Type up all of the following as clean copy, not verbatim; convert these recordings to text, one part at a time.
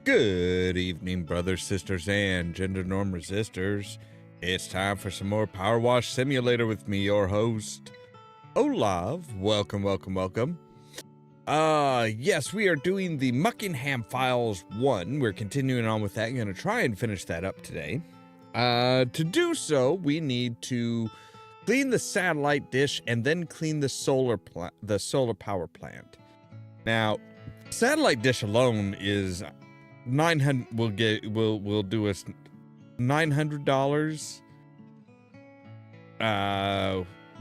Good evening, brothers, sisters, and gender norm resistors. It's time for some more Powerwash Simulator with me, your host, Ollamh. Welcome. Yes, we are doing the Muckingham Files 1. We're continuing on with that. I'm going to try and finish that up today. To do so, we need to clean the satellite dish and then clean the solar power plant. Now, satellite dish alone is 900. We'll do us $900.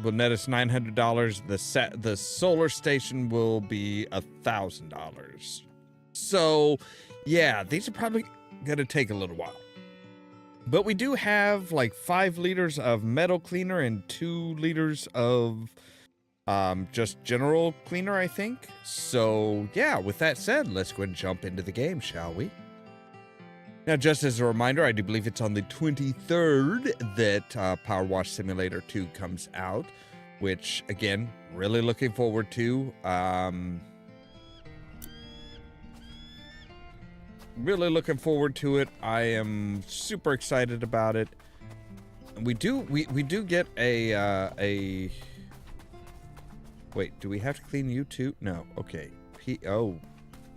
Will net us $900. The solar station will be $1,000. So, yeah, these are probably gonna take a little while. But we do have like 5 liters of metal cleaner and 2 liters of just general cleaner, I think. So yeah, with that said, let's go ahead and jump into the game, shall we? Now, just as a reminder, I do believe it's on the 23rd that Powerwash Simulator 2 comes out, which, again, really looking forward to. Really looking forward to it. I am super excited about it. We do get a wait, do we have to clean you too? No. Okay.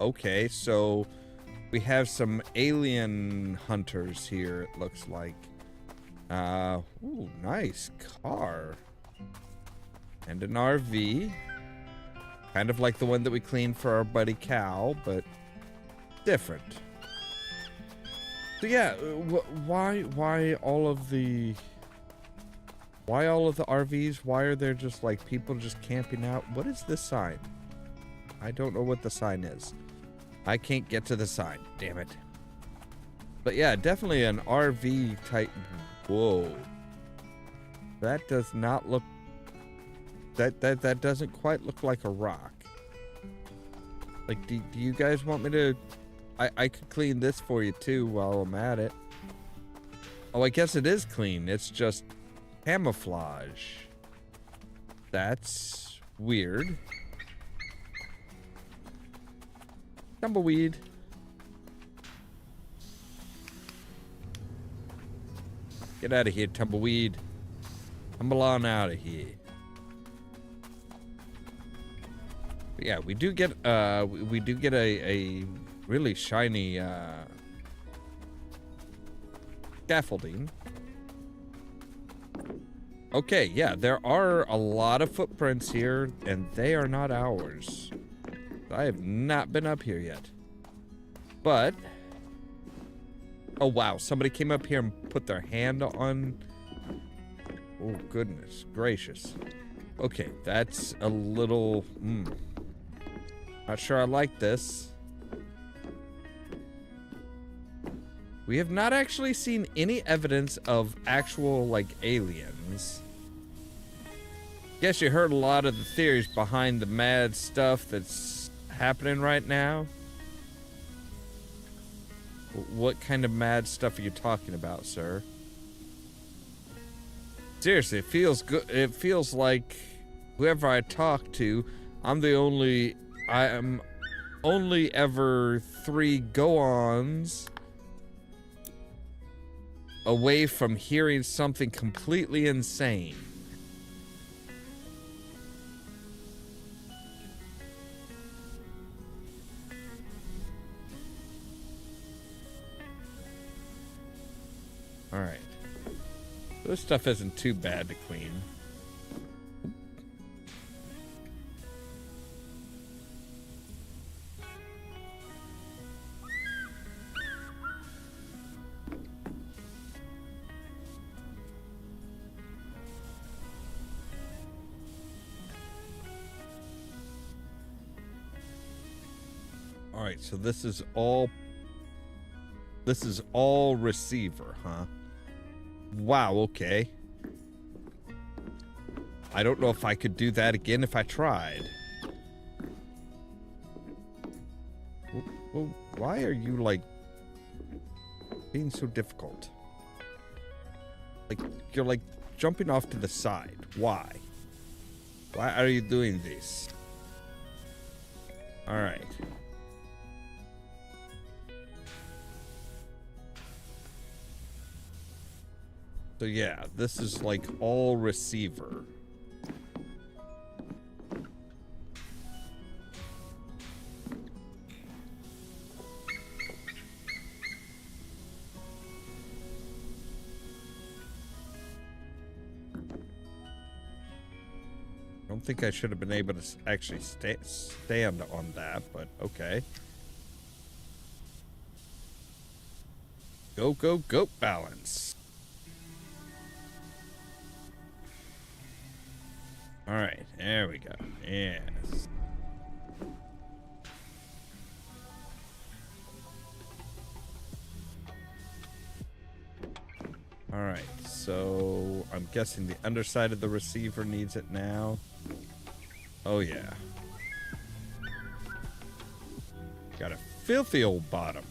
Okay. So we have some alien hunters here, it looks like. Ooh, nice car. And an RV. Kind of like the one that we cleaned for our buddy Cal, but different. So yeah, why all of the RVs? Why are there just like people just camping out? What is this sign? I don't know what the sign is. I can't get to the sign, damn it. But yeah, definitely an RV type. Whoa. That does not look, that doesn't quite look like a rock. Like, do you guys want me to, I could clean this for you too while I'm at it. Oh, I guess it is clean. It's just camouflage. That's weird. Tumbleweed. Get out of here, tumbleweed. Tumble on out of here. But yeah, we do get a really shiny scaffolding. Okay, yeah, there are a lot of footprints here, and they are not ours. I have not been up here yet. But, oh wow, somebody came up here and put their hand on. Oh, goodness gracious. Okay, that's a little, not sure I like this. We have not actually seen any evidence of actual, like, aliens. Guess you heard a lot of the theories behind the mad stuff that's happening right now. What kind of mad stuff are you talking about, sir? Seriously, it feels good. It feels like whoever I talk to, I am only ever 3 go-ons away from hearing something completely insane. All right. This stuff isn't too bad to clean. All right, so this is all receiver, huh? Wow, okay. I don't know if I could do that again if I tried. Well, why are you, like, being so difficult? Like, you're, like, jumping off to the side. Why? Why are you doing this? All right. So yeah, this is like all receiver. I don't think I should have been able to actually stand on that, but okay. Go, go, go, balance. All right, there we go. Yes. All right, so I'm guessing the underside of the receiver needs it now. Oh, yeah. Got a filthy old bottom.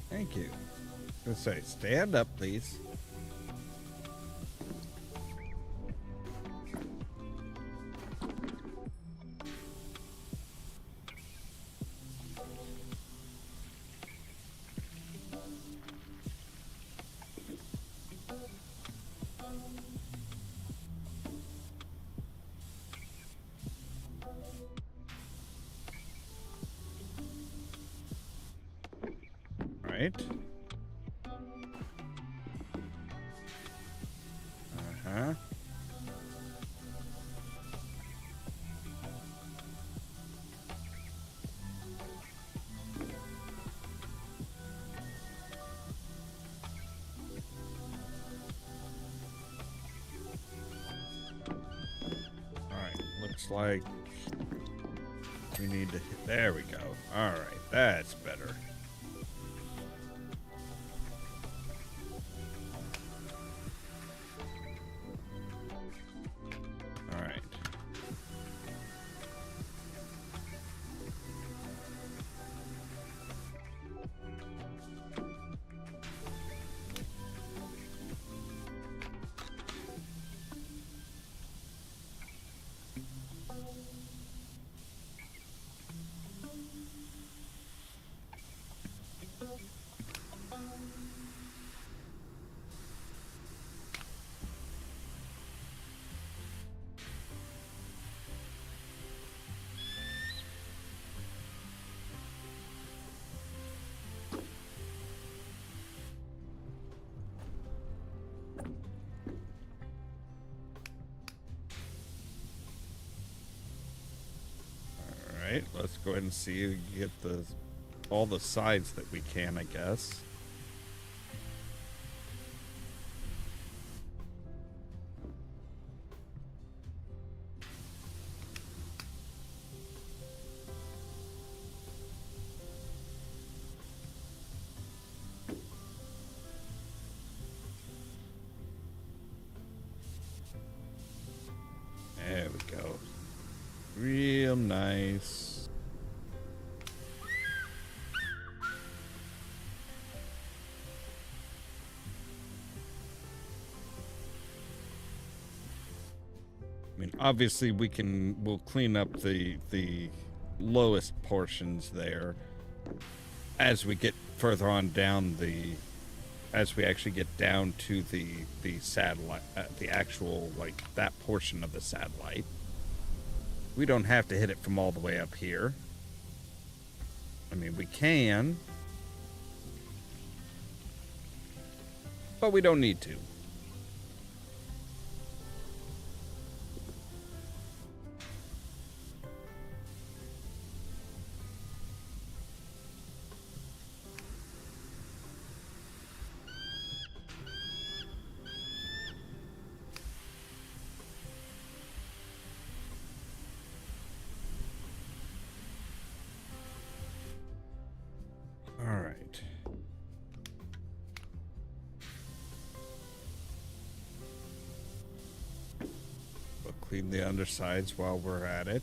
Thank you. I was gonna say, stand up, please. All right. Uh-huh. All right, looks like we need to hit, there we go. All right, that's better. All right. All right, let's go ahead and see if we get all the sides that we can, I guess. There we go. Real nice. I mean, obviously we'll clean up the lowest portions there as we get further on down as we actually get down to the satellite, the actual, like, that portion of the satellite. We don't have to hit it from all the way up here. I mean, we can, but we don't need to. clean the undersides while we're at it.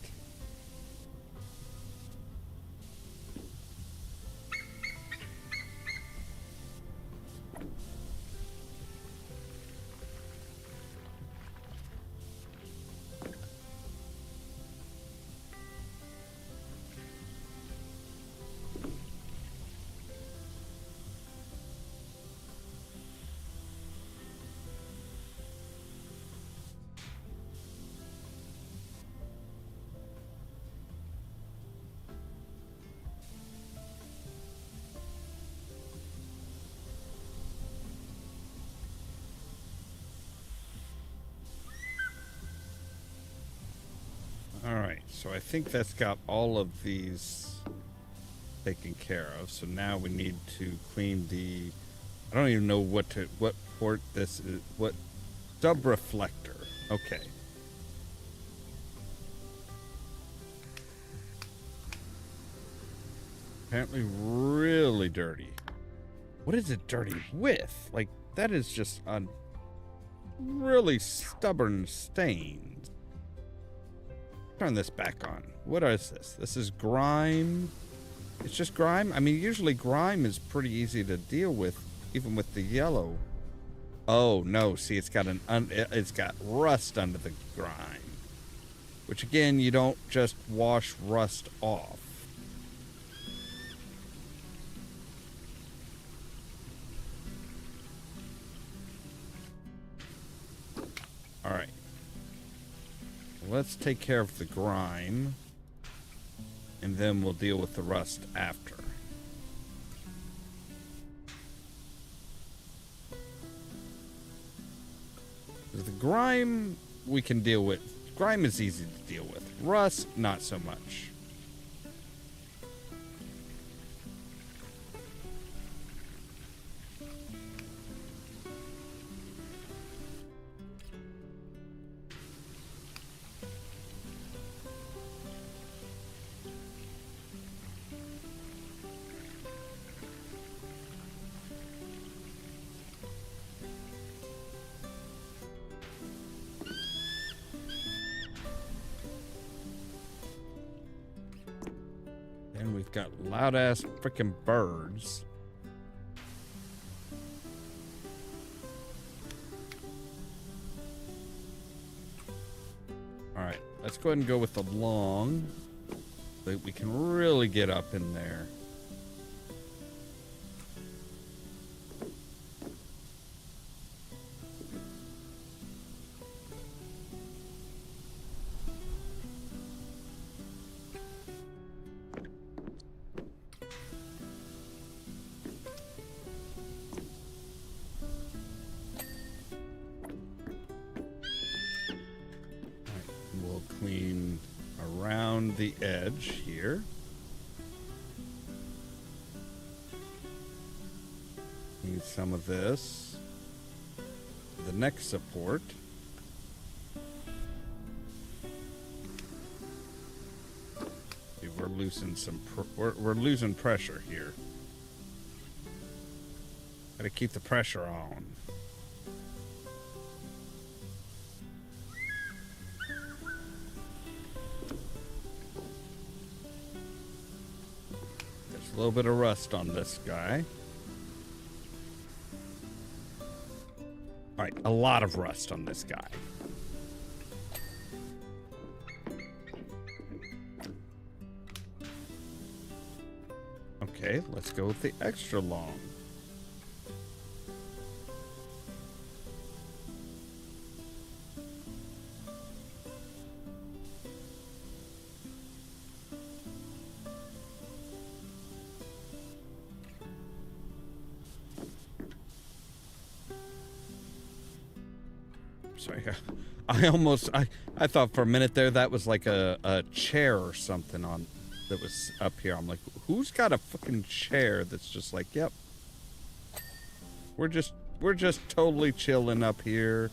Alright, so I think that's got all of these taken care of. So now we need to clean the... I don't even know what port this is. What sub-reflector. Okay. Apparently really dirty. What is it dirty with? Like, that is just a really stubborn stains. Turn this back on. What is this? This is grime. It's just grime? I mean, usually grime is pretty easy to deal with, even with the yellow. Oh, no. See, it's got it's got rust under the grime. Which, again, you don't just wash rust off. All right. Let's take care of the grime, and then we'll deal with the rust after. The grime we can deal with. Grime is easy to deal with. Rust, not so much. And we've got loud ass freaking birds. All right, let's go ahead and go with the long, so that we can really get up in there. Clean around the edge here. Need some of this. The neck support. See, we're losing some. We're losing pressure here. Gotta keep the pressure on. A little bit of rust on this guy. All right, a lot of rust on this guy. Okay, let's go with the extra long. Sorry, I thought for a minute there that was like a chair or something on that was up here. I'm like, who's got a fucking chair that's just like, yep. We're just totally chilling up here.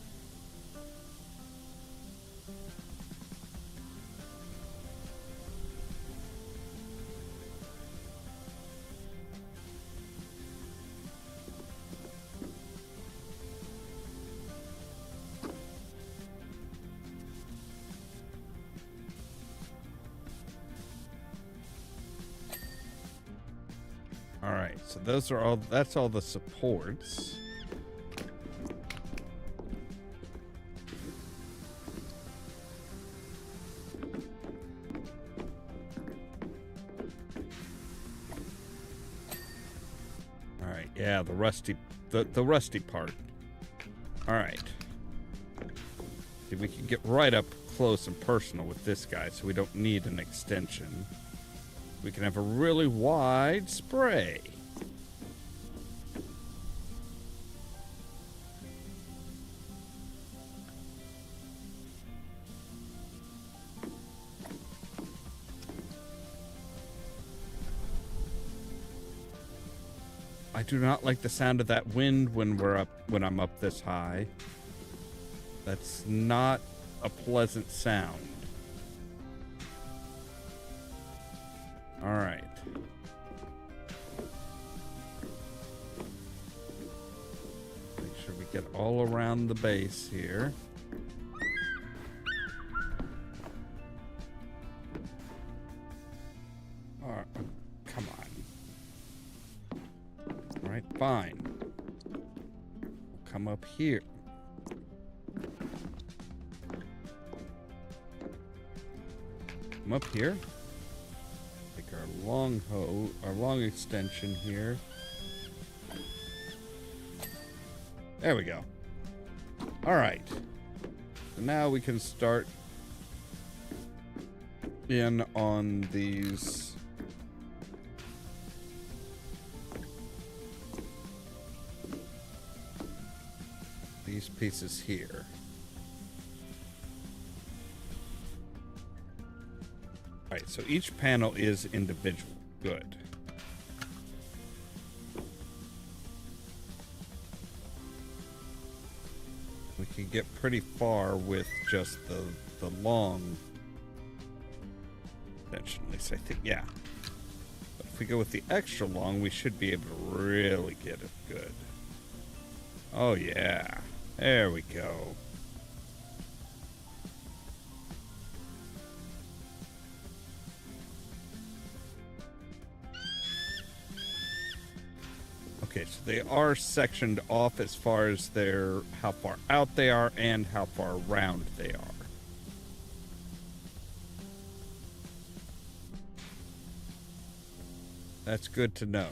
so those are all, that's all the supports. All right, yeah, the rusty part. All right. See, we can get right up close and personal with this guy, so we don't need an extension. We can have a really wide spray. I do not like the sound of that wind when I'm up this high. That's not a pleasant sound. All right. Make sure we get all around the base here. All right. Come on. All right, fine. We'll come up here. Come up here. Take our long extension here. There we go. All right. So now we can start in on these. These pieces here. All right, so each panel is individual. Good. We can get pretty far with just the long extension, at least I think, yeah. But if we go with the extra long, we should be able to really get it good. Oh yeah, there we go. Okay, so they are sectioned off as far as how far out they are and how far around they are. That's good to know.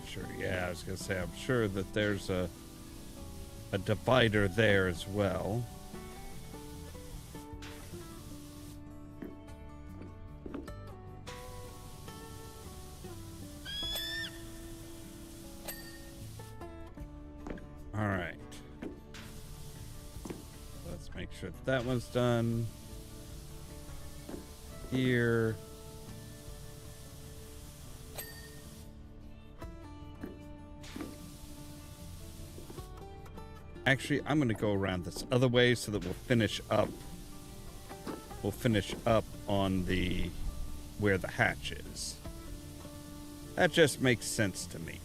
Sure, yeah, I was gonna say, I'm sure that there's a divider there as well. All right. Let's make sure that one's done. Here. Actually, I'm going to go around this other way so that we'll finish up. We'll finish up on where the hatch is. That just makes sense to me.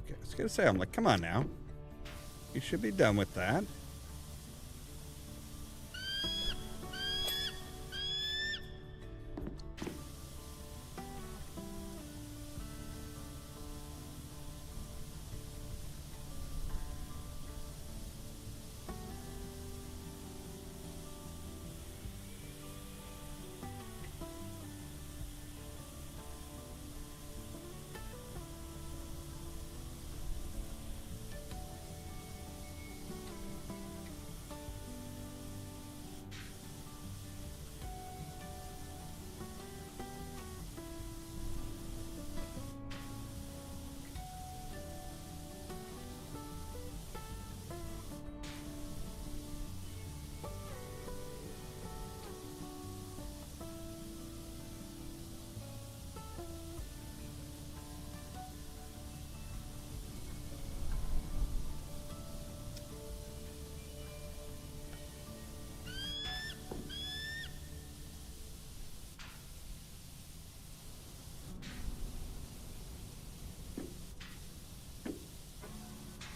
Okay, I was gonna say, I'm like, come on now. You should be done with that.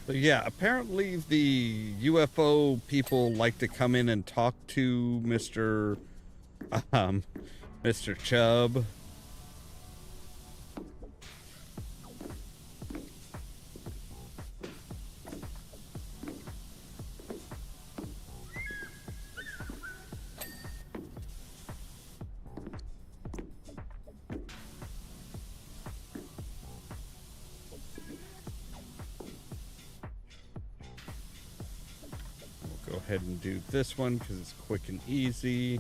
So yeah, apparently the UFO people like to come in and talk to um, Mr. Chubb. We'll go ahead and do this one because it's quick and easy.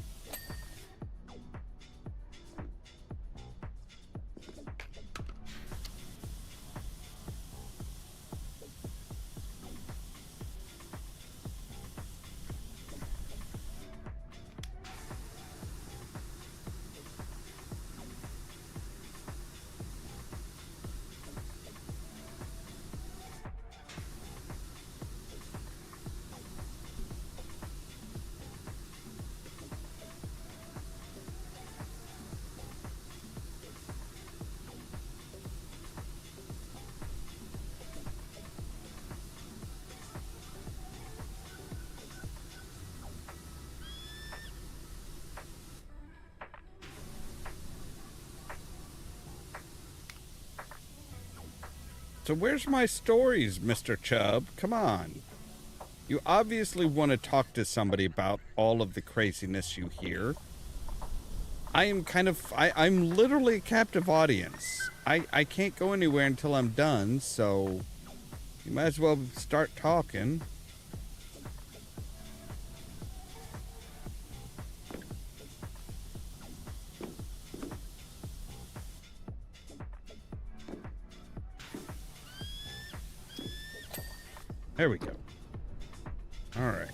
So where's my stories, Mr. Chubb? Come on. You obviously want to talk to somebody about all of the craziness you hear. I'm literally a captive audience. I can't go anywhere until I'm done, so you might as well start talking. There we go. All right.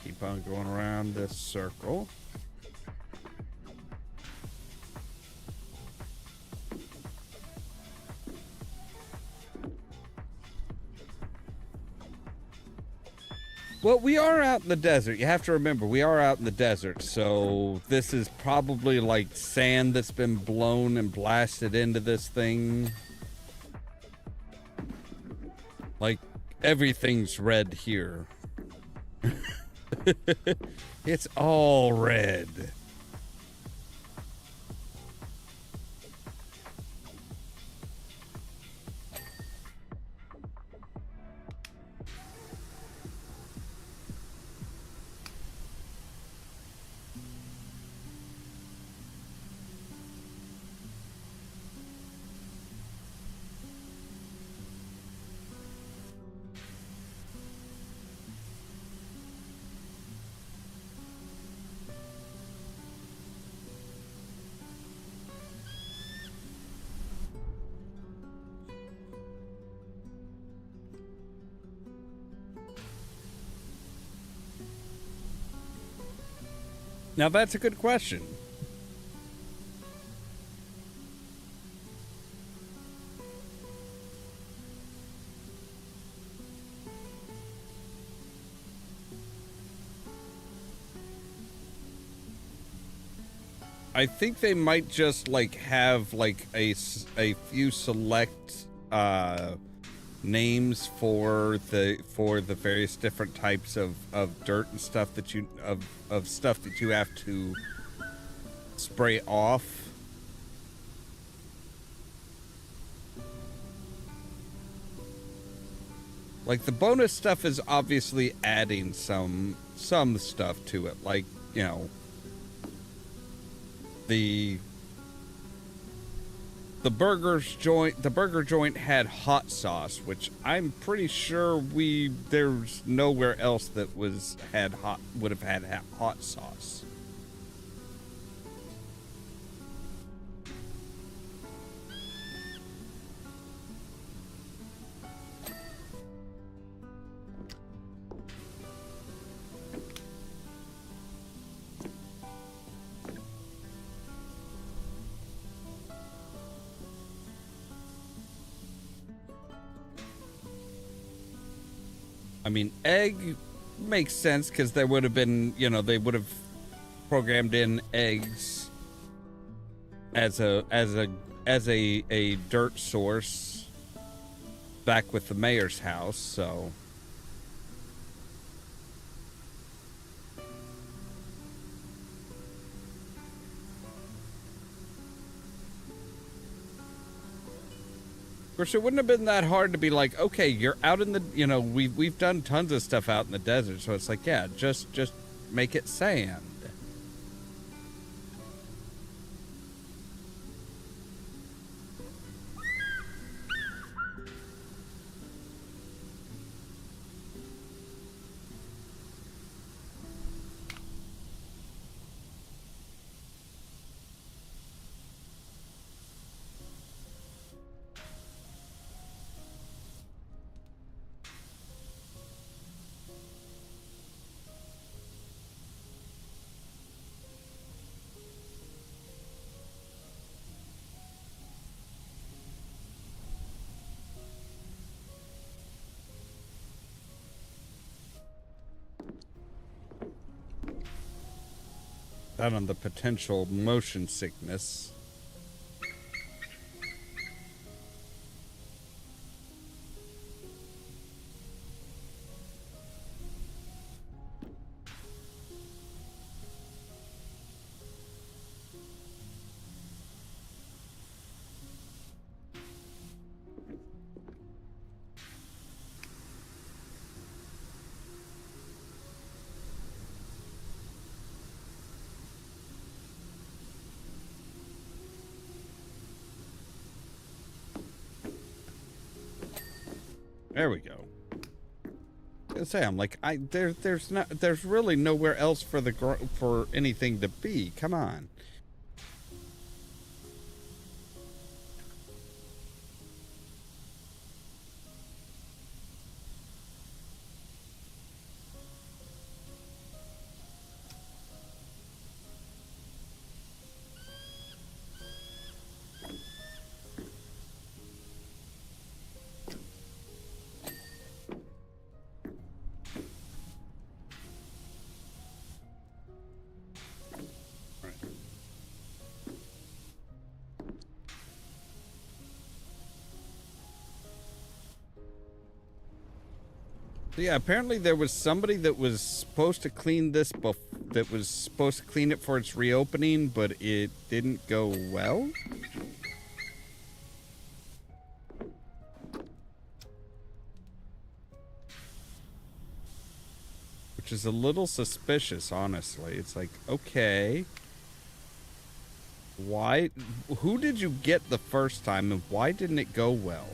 Keep on going around this circle. Well, we are out in the desert. You have to remember, we are out in the desert. So this is probably like sand that's been blown and blasted into this thing. Like, everything's red here. It's all red. Now that's a good question. I think they might just like have like a few select names for the various different types of dirt and stuff that you of stuff that you have to spray off. Like the bonus stuff is obviously adding some stuff to it, like, you know, the burger joint had hot sauce, which I'm pretty sure there's nowhere else that would have had hot sauce. I mean, egg makes sense because there would have been, you know, they would have programmed in eggs as a dirt source back with the mayor's house, so. Of course, it wouldn't have been that hard to be like, okay, you're out in the, you know, we've done tons of stuff out in the desert, so it's like, yeah, just make it sand. That on the potential motion sickness. There we go. I was gonna say, I'm like, there's really nowhere else for anything to be. Come on. So yeah, apparently there was somebody that was supposed to clean this that was supposed to clean it for its reopening, but it didn't go well. Which is a little suspicious, honestly. It's like, okay, who did you get the first time and why didn't it go well?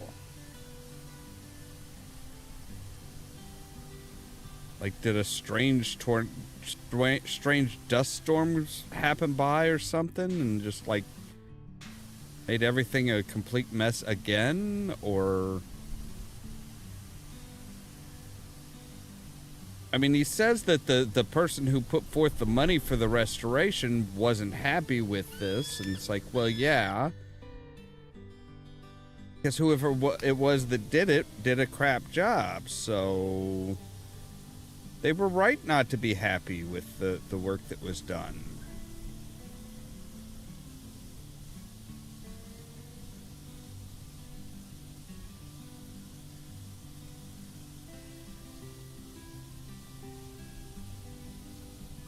Like, did a strange dust storms happen by or something and just, like, made everything a complete mess again? Or... I mean, he says that the person who put forth the money for the restoration wasn't happy with this. And it's like, well, yeah. Because whoever it was that did it did a crap job, so... They were right not to be happy with the work that was done.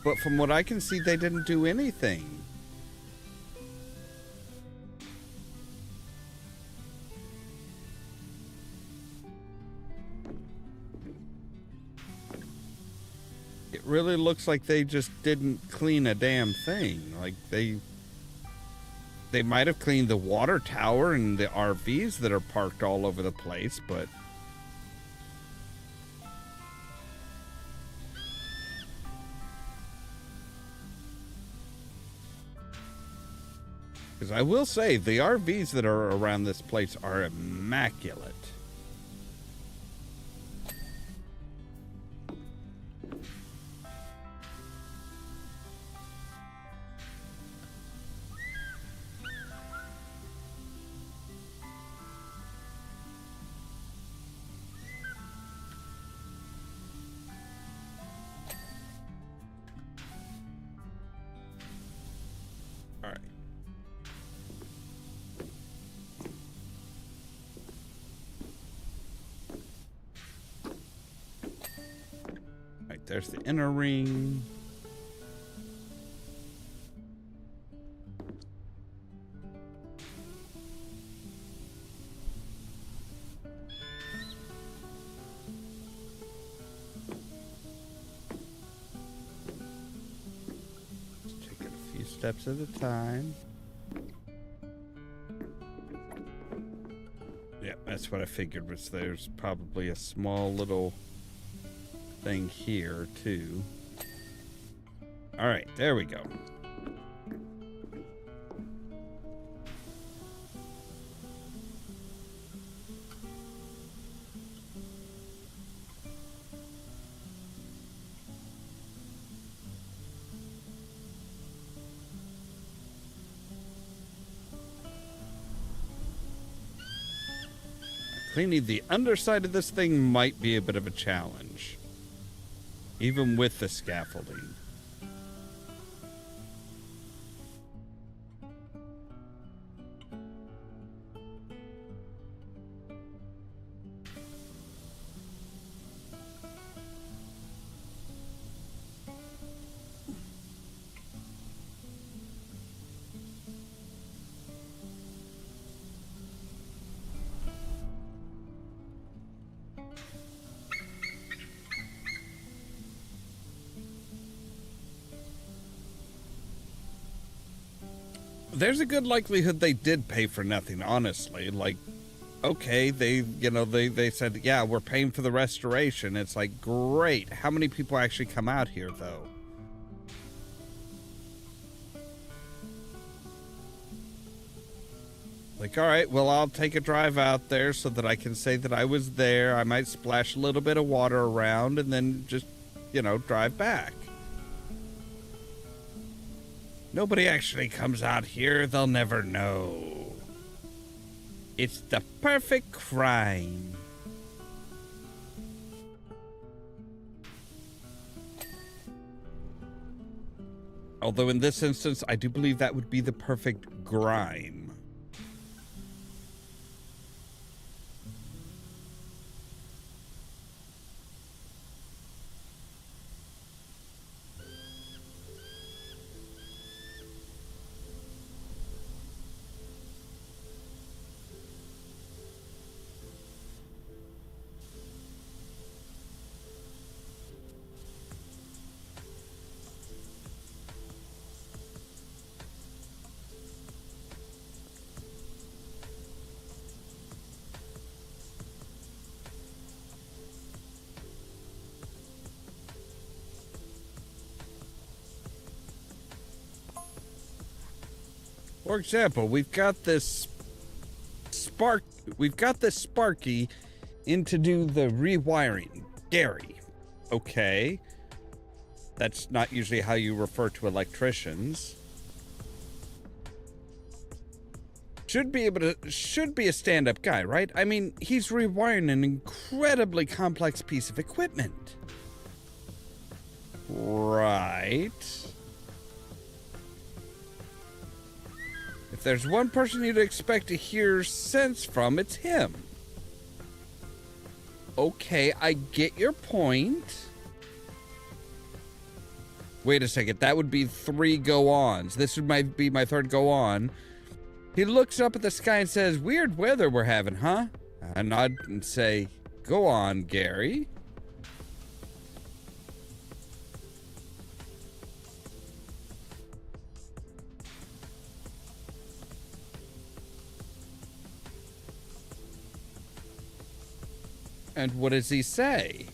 But from what I can see, they didn't do anything. It really looks like they just didn't clean a damn thing. Like they might have cleaned the water tower and the RVs that are parked all over the place, but because I will say the RVs that are around this place are immaculate. There's the inner ring. Just take it a few steps at a time. Yeah, that's what I figured, was there's probably a small little thing here too. All right, there we go. Cleaning the underside of this thing might be a bit of a challenge, even with the scaffolding. There's a good likelihood they did pay for nothing, honestly. Like, okay, they said, yeah, we're paying for the restoration. It's like, great. How many people actually come out here, though? Like, all right, well, I'll take a drive out there so that I can say that I was there. I might splash a little bit of water around and then just, drive back. Nobody actually comes out here. They'll never know. It's the perfect crime. Although in this instance, I do believe that would be the perfect grime. For example, we've got this Sparky in to do the rewiring. Gary. Okay. That's not usually how you refer to electricians. Should be a stand-up guy, right? I mean, he's rewiring an incredibly complex piece of equipment. Right. If there's one person you'd expect to hear sense from, it's him. Okay, I get your point. Wait a second. That would be 3 go-ons. This might be my 3rd go-on. He looks up at the sky and says, "Weird weather we're having, huh?" I nod and say, "Go on, Gary." And what does he say?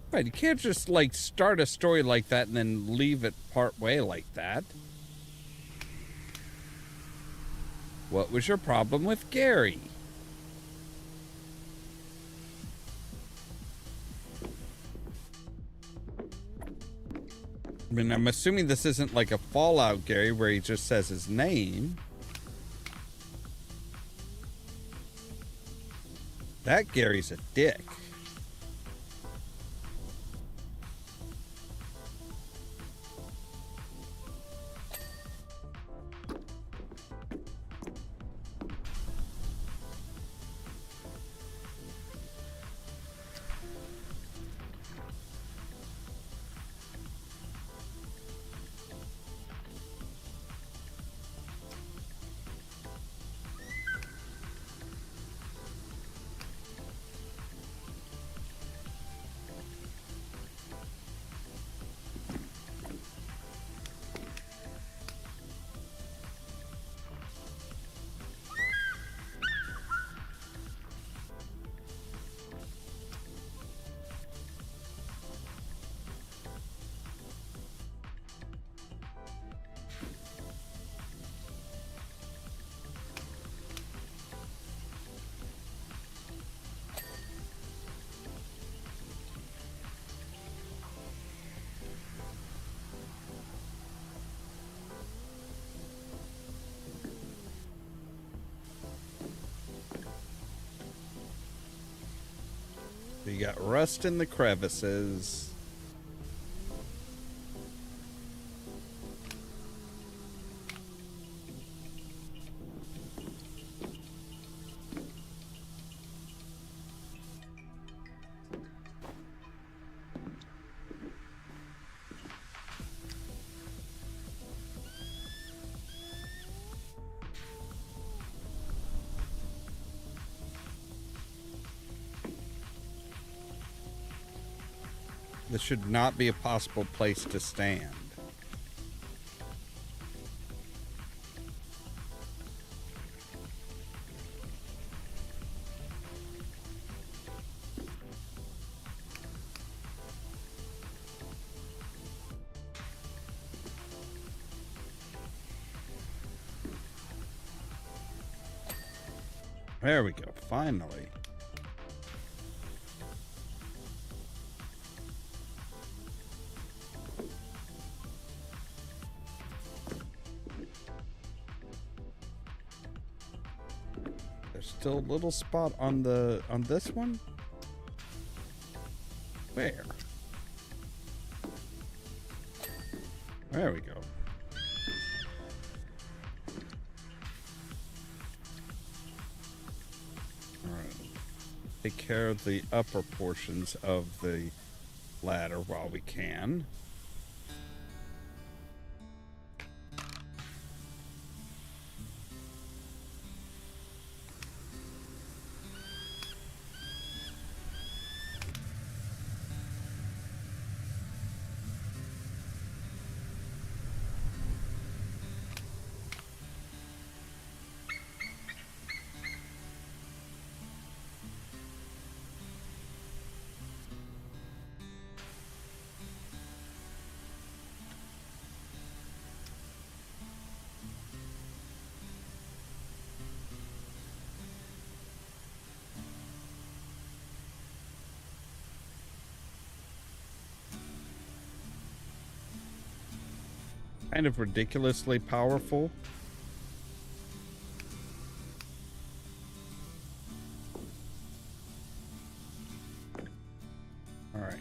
Right, you can't just, like, start a story like that and then leave it part way like that. What was your problem with Gary? I mean, I'm assuming this isn't like a Fallout Gary where he just says his name. That Gary's a dick. So you got rust in the crevices. This should not be a possible place to stand. There we go, finally. Still a little spot on this one? Where? There we go. Alright. Take care of the upper portions of the ladder while we can. kind of ridiculously powerful. All right.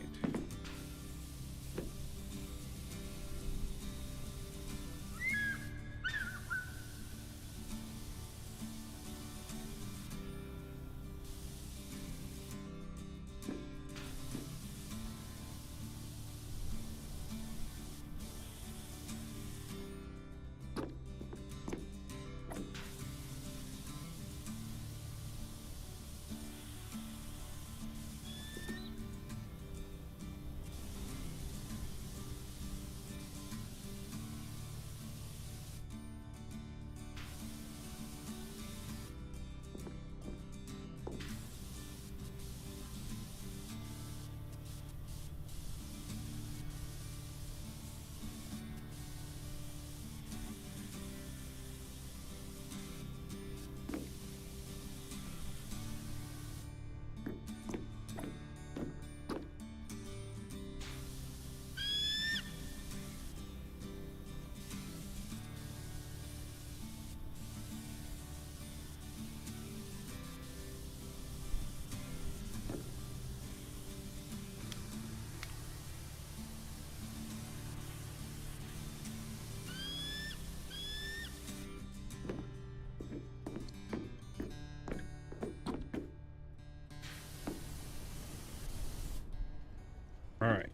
All right.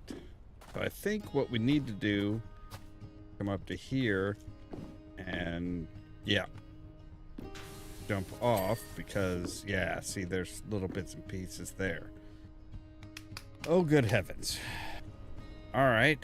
So I think what we need to do, come up to here and yeah, jump off because yeah, see there's little bits and pieces there. Oh, good heavens. All right.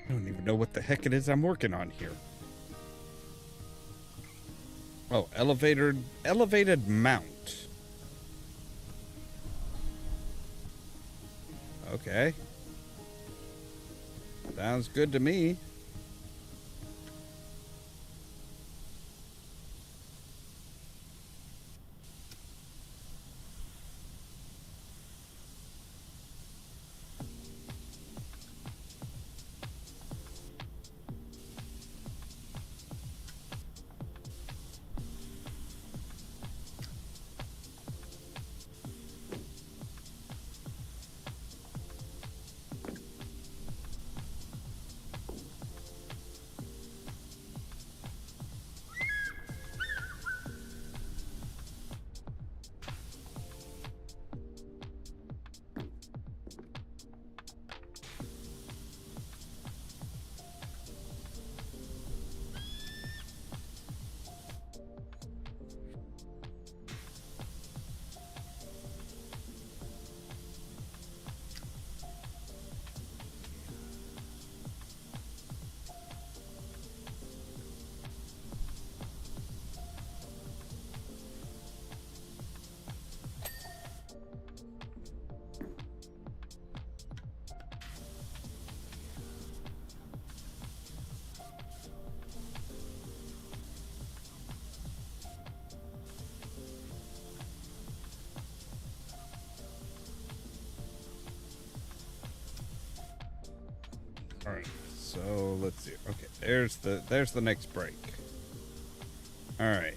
I don't even know what the heck it is I'm working on here. Oh, elevated mount. Okay. Sounds good to me. All right, so let's see. Okay, there's the next break. All right.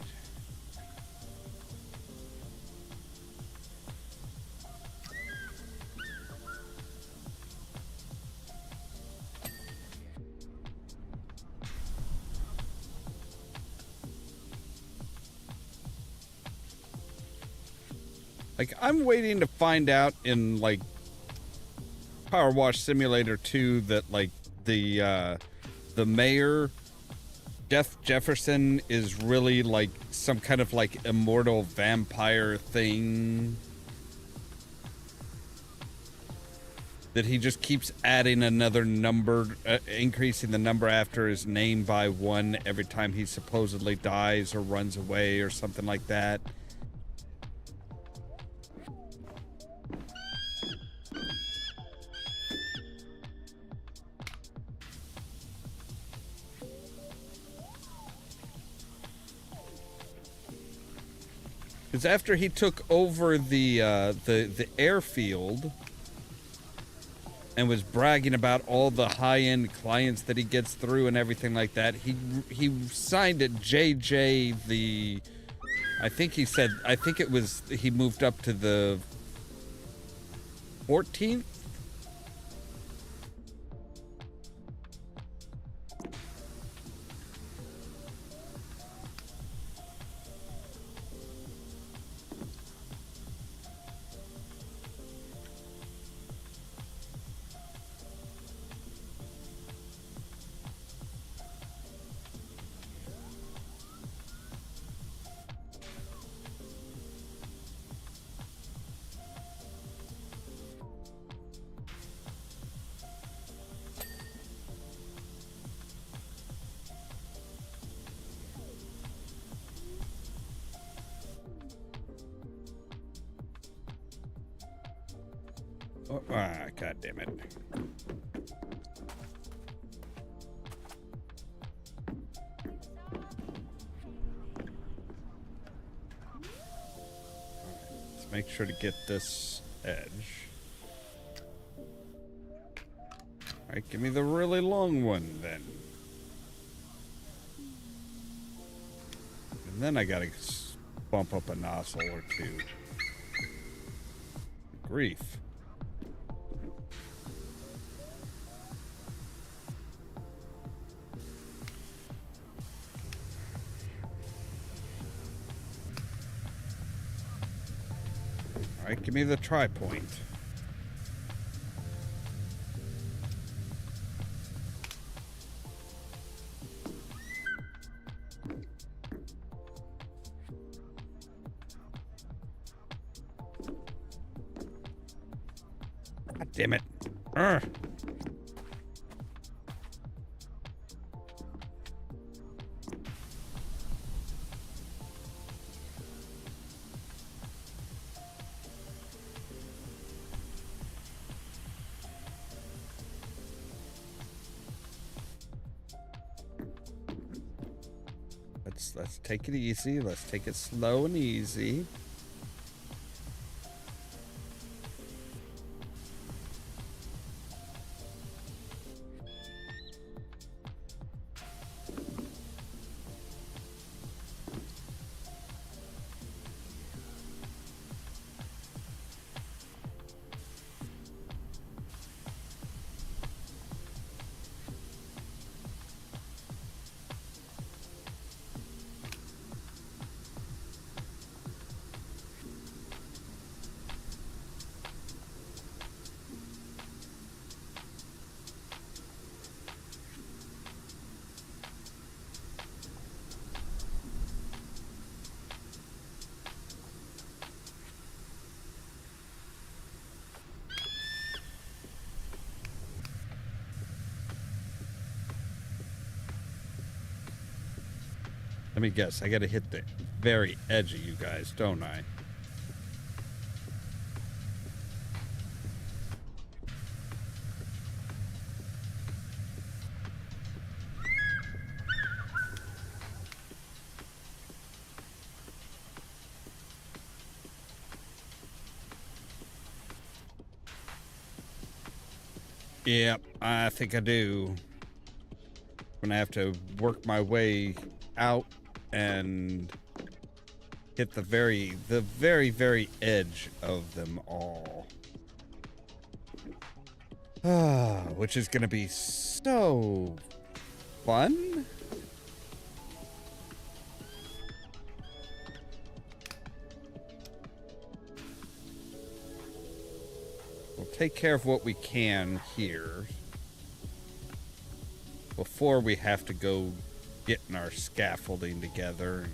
Like, I'm waiting to find out in, like, Powerwash Simulator 2 that, like, the mayor, Jeff Jefferson, is really, like, some kind of, like, immortal vampire thing. That he just keeps adding another number, increasing the number after his name by 1 every time he supposedly dies or runs away or something like that. Because after he took over the airfield and was bragging about all the high-end clients that he gets through and everything like that, he signed at JJ the, I think it was, he moved up to the 14th? Oh, God damn it. Let's make sure to get this edge. Alright, give me the really long one then. And then I gotta bump up a nozzle or two. Grief. Alright, give me the tri-point. God damn it. Urgh. Let's take it easy. Let's take it slow and easy. Let me guess. I gotta hit the very edge of you guys, don't I? Yep, I think I do. I'm gonna have to work my way out and hit the very, very edge of them all. Which is gonna be so fun. take care of what we can here before we have to go getting our scaffolding together.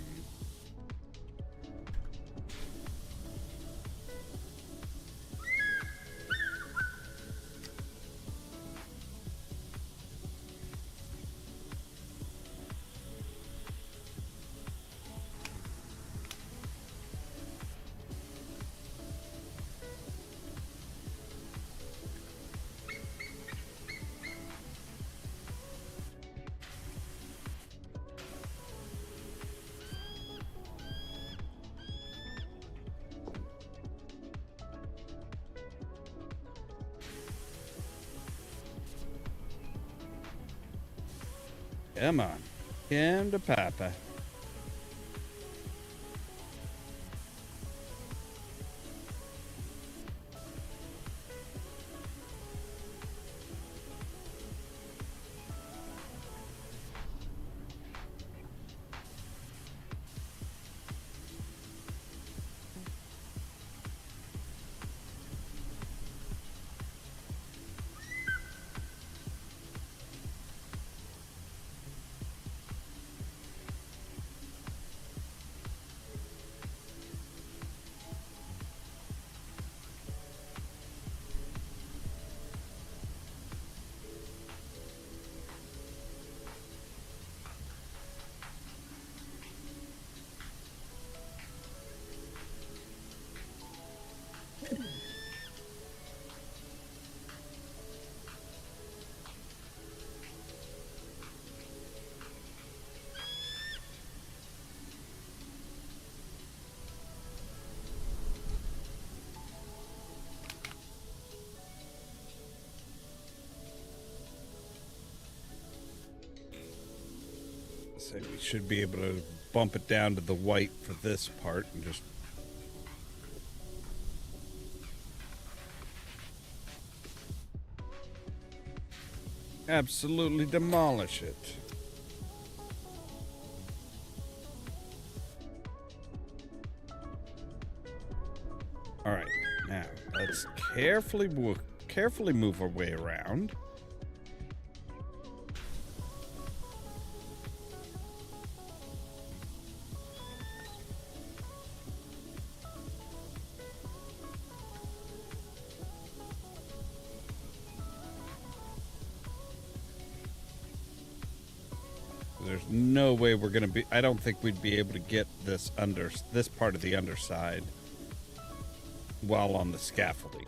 And come on, come to Papa. So we should be able to bump it down to the white for this part and just absolutely demolish it. All right, now let's carefully move our way around. There's no way we're gonna be. I don't think we'd be able to get this part of the underside while on the scaffolding.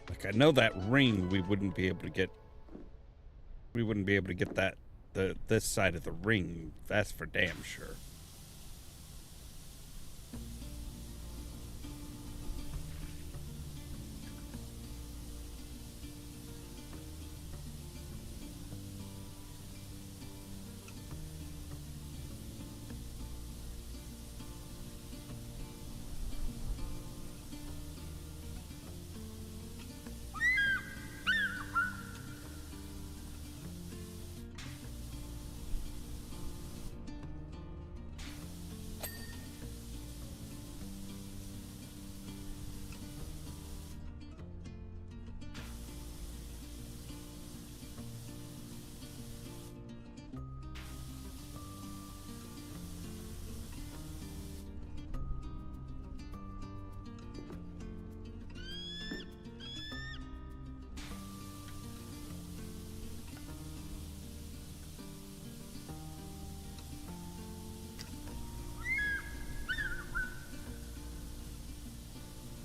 Like, I know that ring we wouldn't be able to get. We wouldn't be able to get that this side of the ring. That's for damn sure.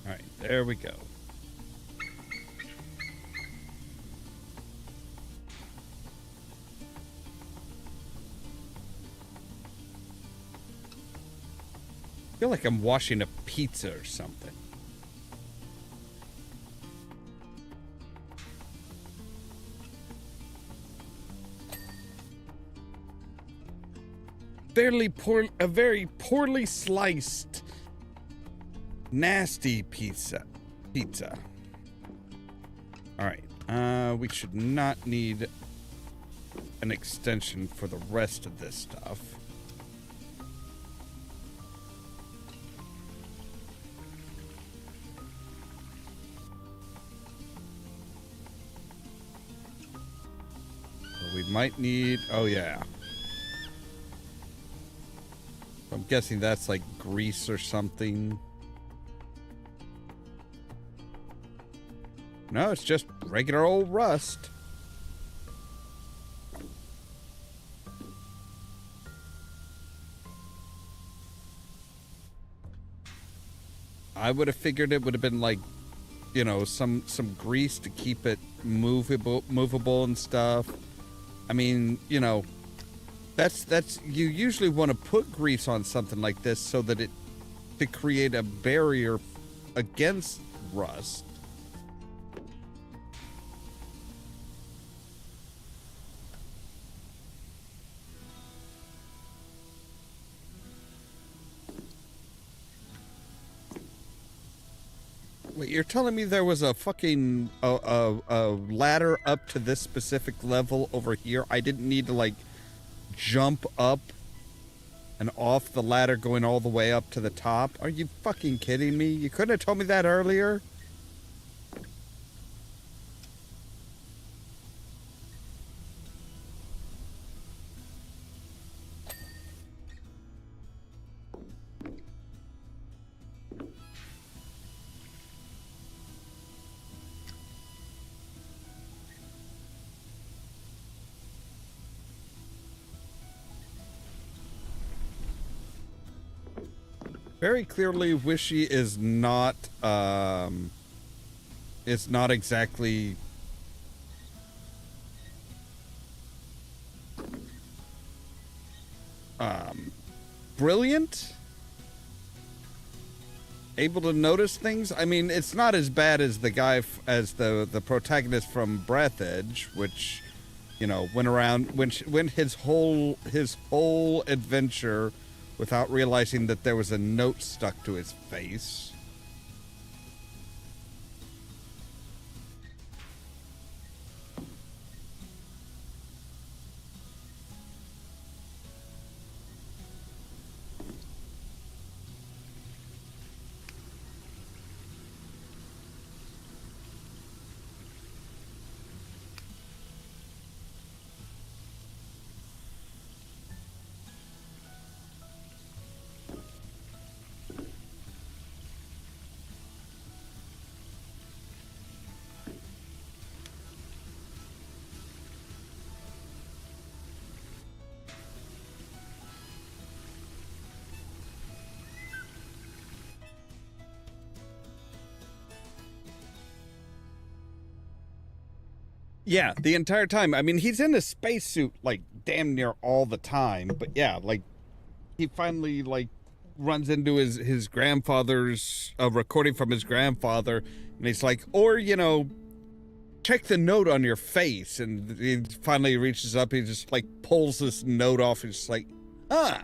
All right, there we go. I feel like I'm washing a pizza or something. A very poorly sliced Nasty pizza. Pizza. All right. We should not need an extension for the rest of this stuff. We might need, oh yeah. I'm guessing that's like grease or something. No, it's just regular old rust. I would have figured it would have been like, you know, some grease to keep it movable and stuff. I mean, you know, that's you usually want to put grease on something like this so that it to create a barrier against rust. Wait, you're telling me there was a fucking a ladder up to this specific level over here? I didn't need to like jump up and off the ladder going all the way up to the top? Are you fucking kidding me? You couldn't have told me that earlier? Very clearly, Wishy is not exactly brilliant, able to notice things. I mean, it's not as bad as the guy as the protagonist from Breath Edge, which, you know, went around went his whole adventure without realizing that there was a note stuck to his face. Yeah, the entire time. I mean, he's in a spacesuit like damn near all the time. But yeah, like he finally like runs into his grandfather's recording from his grandfather, and he's like, or you know, check the note on your face. And he finally reaches up. He just like pulls this note off. And just like, ah.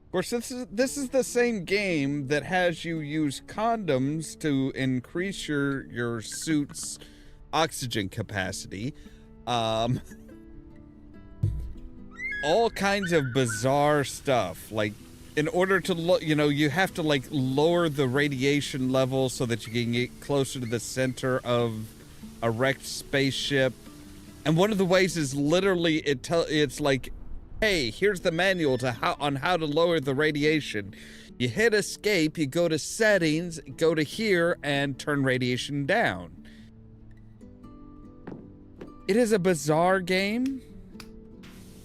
Of course, this is the same game that has you use condoms to increase your suit's oxygen capacity. All kinds of bizarre stuff. Like, in order to you know, you have to like lower the radiation level so that you can get closer to the center of a wrecked spaceship. And one of the ways is literally it's like, hey, here's the manual on how to lower the radiation. You hit escape, you go to settings, go to here, and turn radiation down. It is a bizarre game.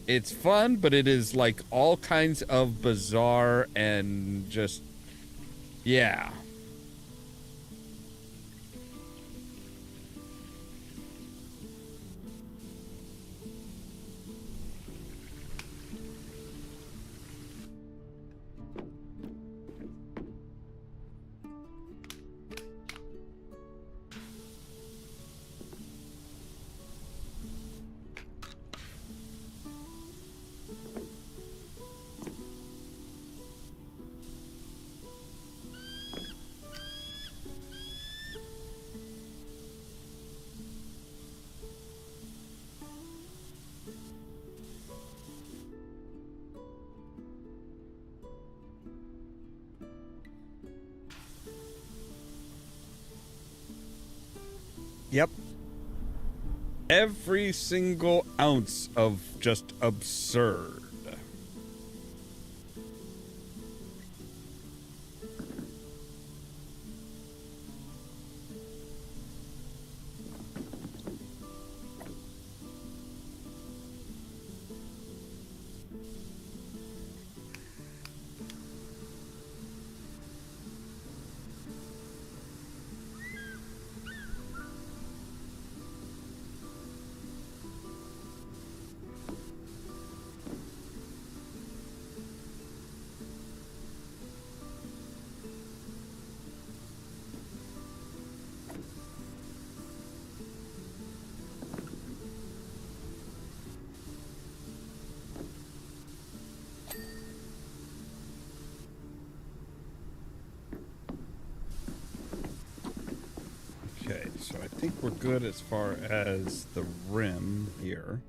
It's fun, but it is like all kinds of bizarre and just, yeah. Yep. Every single ounce of just absurd. Okay, so I think we're good as far as the rim here.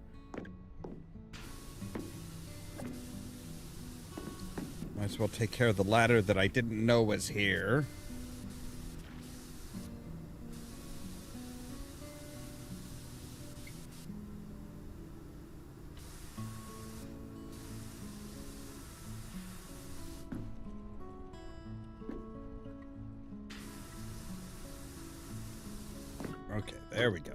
Might as well take care of the ladder that I didn't know was here. Okay, there we go.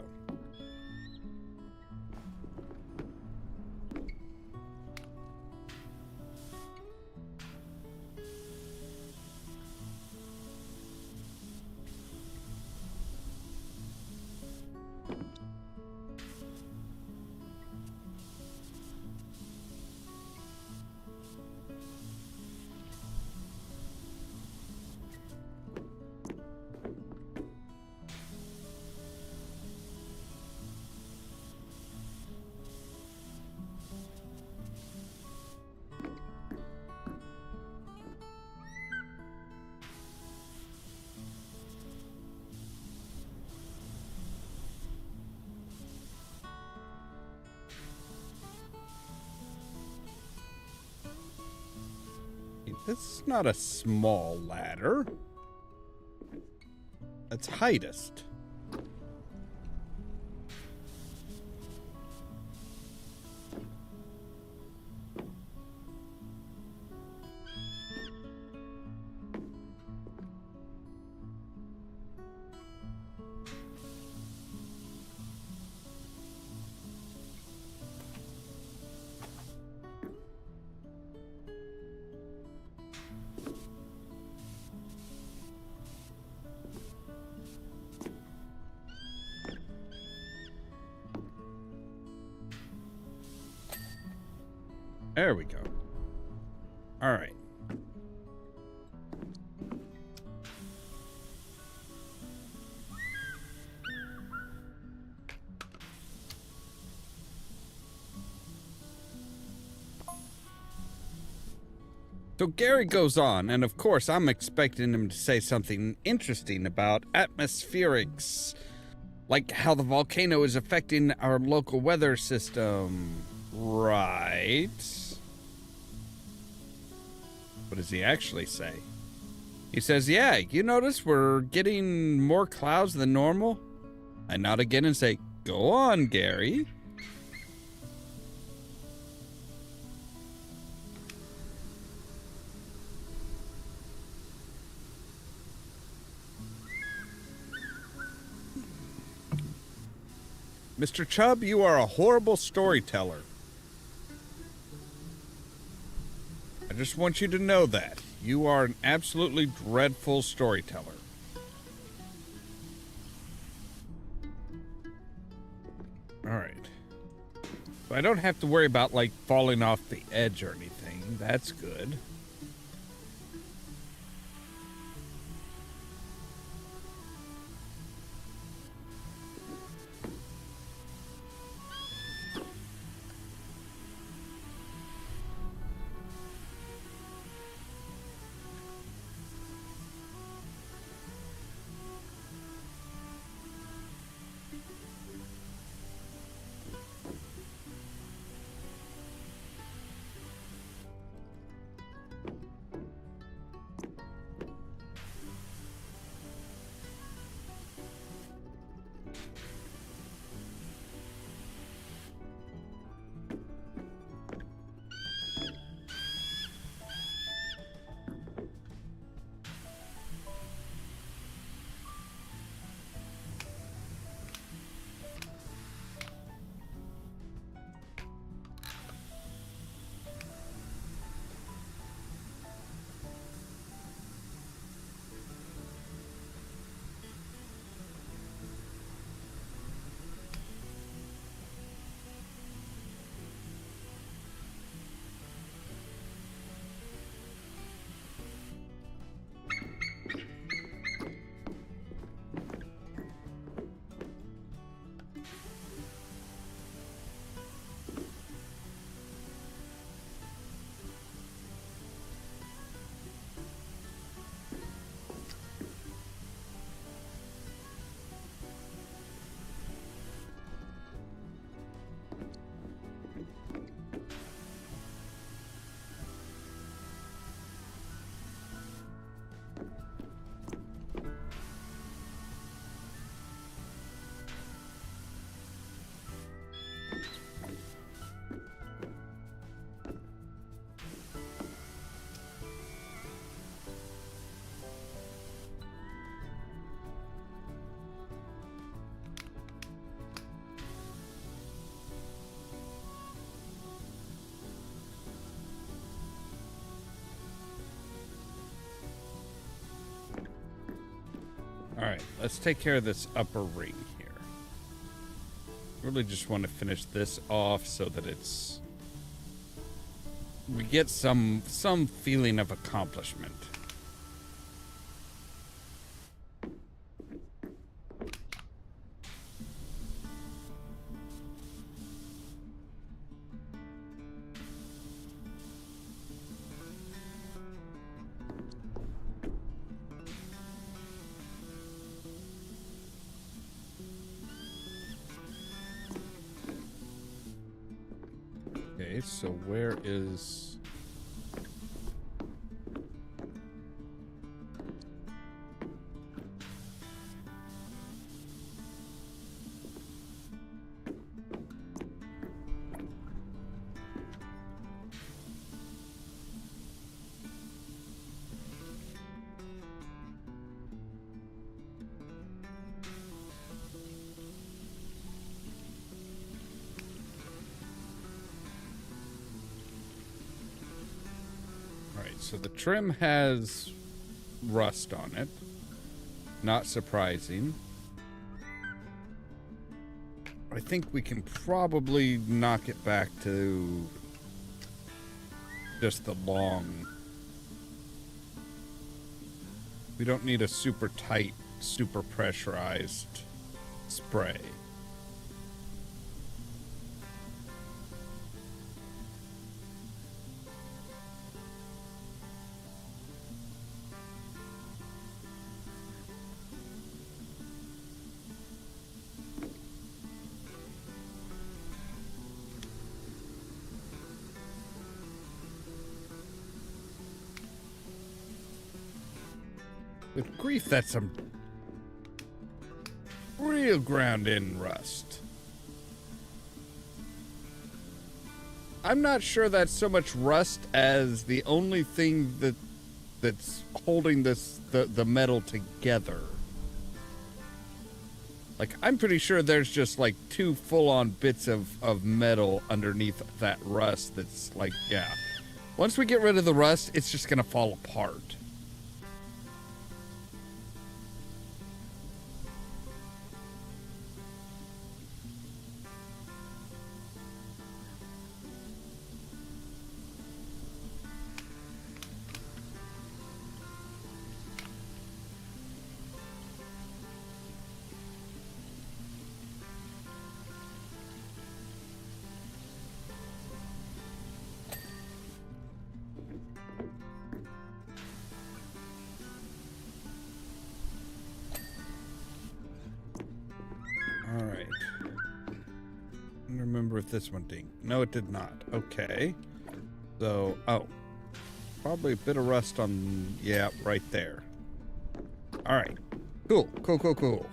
This is not a small ladder. That's heightest. There we go. All right. So Gary goes on, and of course I'm expecting him to say something interesting about atmospherics, like how the volcano is affecting our local weather system, right? What does he actually say? He says, yeah, you notice we're getting more clouds than normal? I nod again and say, go on, Gary. Mr. Chubb, you are a horrible storyteller. I just want you to know that. You are an absolutely dreadful storyteller. Alright. So I don't have to worry about, like, falling off the edge or anything. That's good. All right, let's take care of this upper ring here. Really just want to finish this off so that we get some feeling of accomplishment. Okay, so where is... So the trim has rust on it. Not surprising. I think we can probably knock it back to just the long. We don't need a super tight, super pressurized spray. With grief, that's some real ground in rust. I'm not sure that's so much rust as the only thing that's holding the metal together. Like, I'm pretty sure there's just like two full-on bits of metal underneath that rust that's like, yeah. Once we get rid of the rust, it's just gonna fall apart. Alright. Remember if this one dinged. No, it did not. Okay. So, oh. Probably a bit of rust on, yeah, right there. Alright. Cool, cool, cool, cool.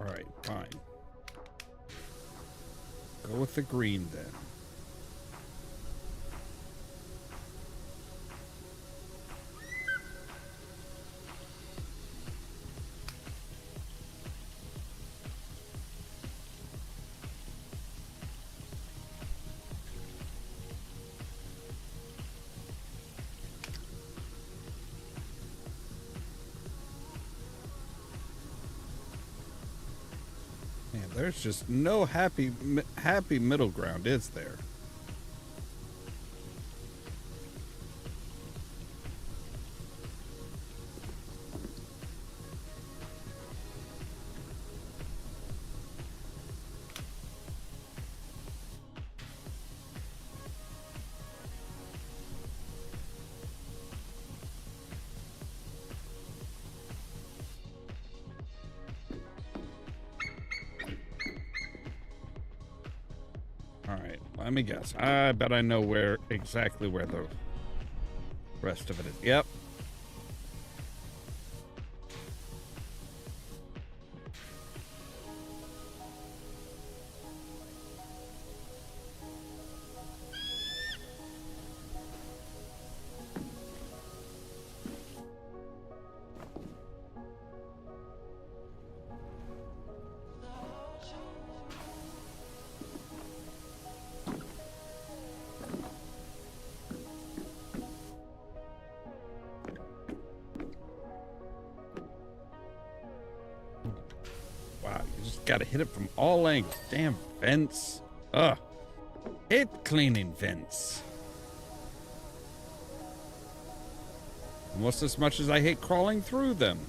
Alright, fine. Go with the green then. There's just no happy middle ground, is there? Alright, let me guess. I bet I know exactly where the rest of it is. Yep. Gotta hit it from all angles. Damn vents. Ugh. Hate cleaning vents. Almost as much as I hate crawling through them.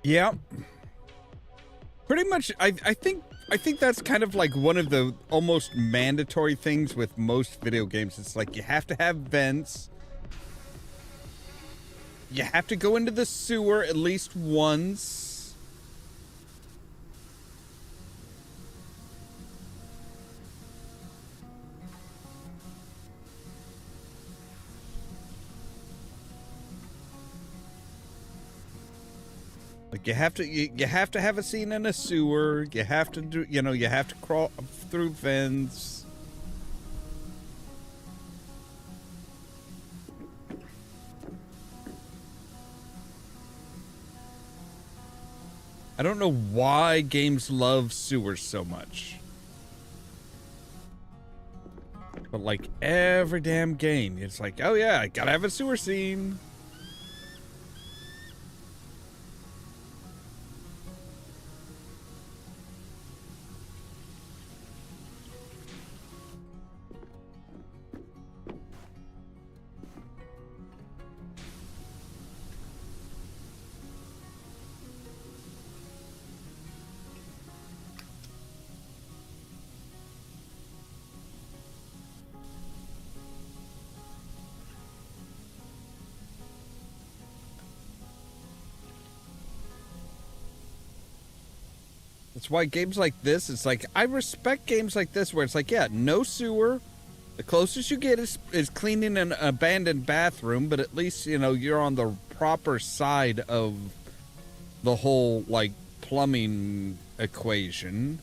Yeah. Pretty much, I think that's kind of like one of the almost mandatory things with most video games. It's like you have to have vents. You have to go into the sewer at least once. Like you have to have a scene in a sewer. You have to do, you have to crawl through vents. I don't know why games love sewers so much. But like every damn game, it's like, oh yeah, I gotta have a sewer scene. That's why games like this, it's like, I respect games like this where it's like, yeah, no sewer. The closest you get is cleaning an abandoned bathroom, but at least, you're on the proper side of the whole, like, plumbing equation.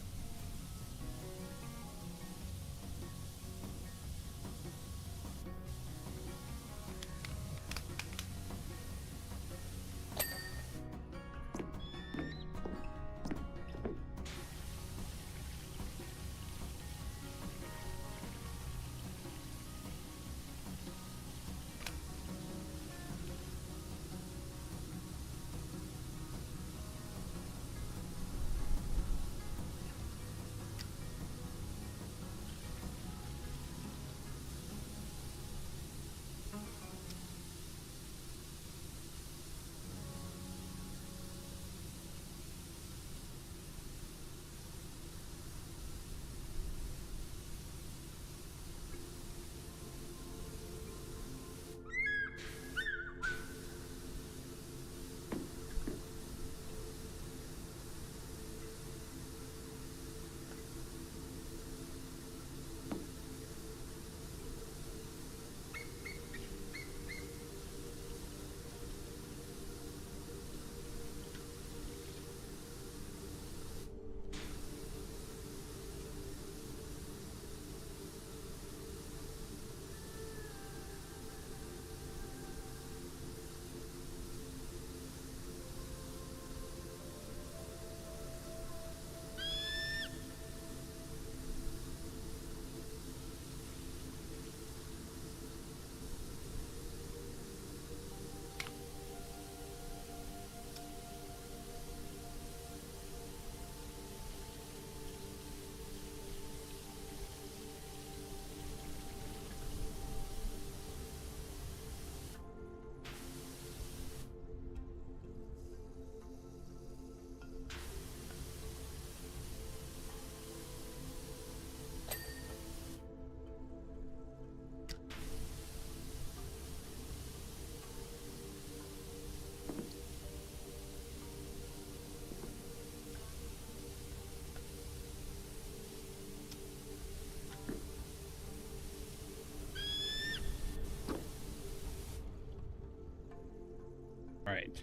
right.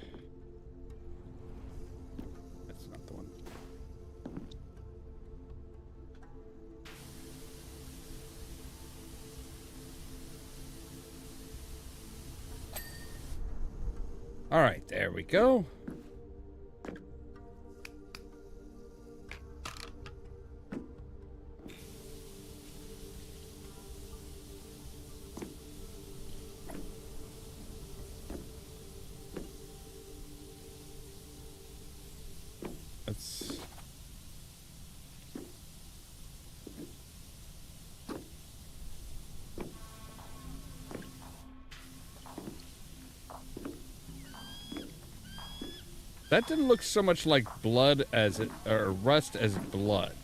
That's not the one. All right, there we go. That didn't look so much like blood as it, or rust as blood.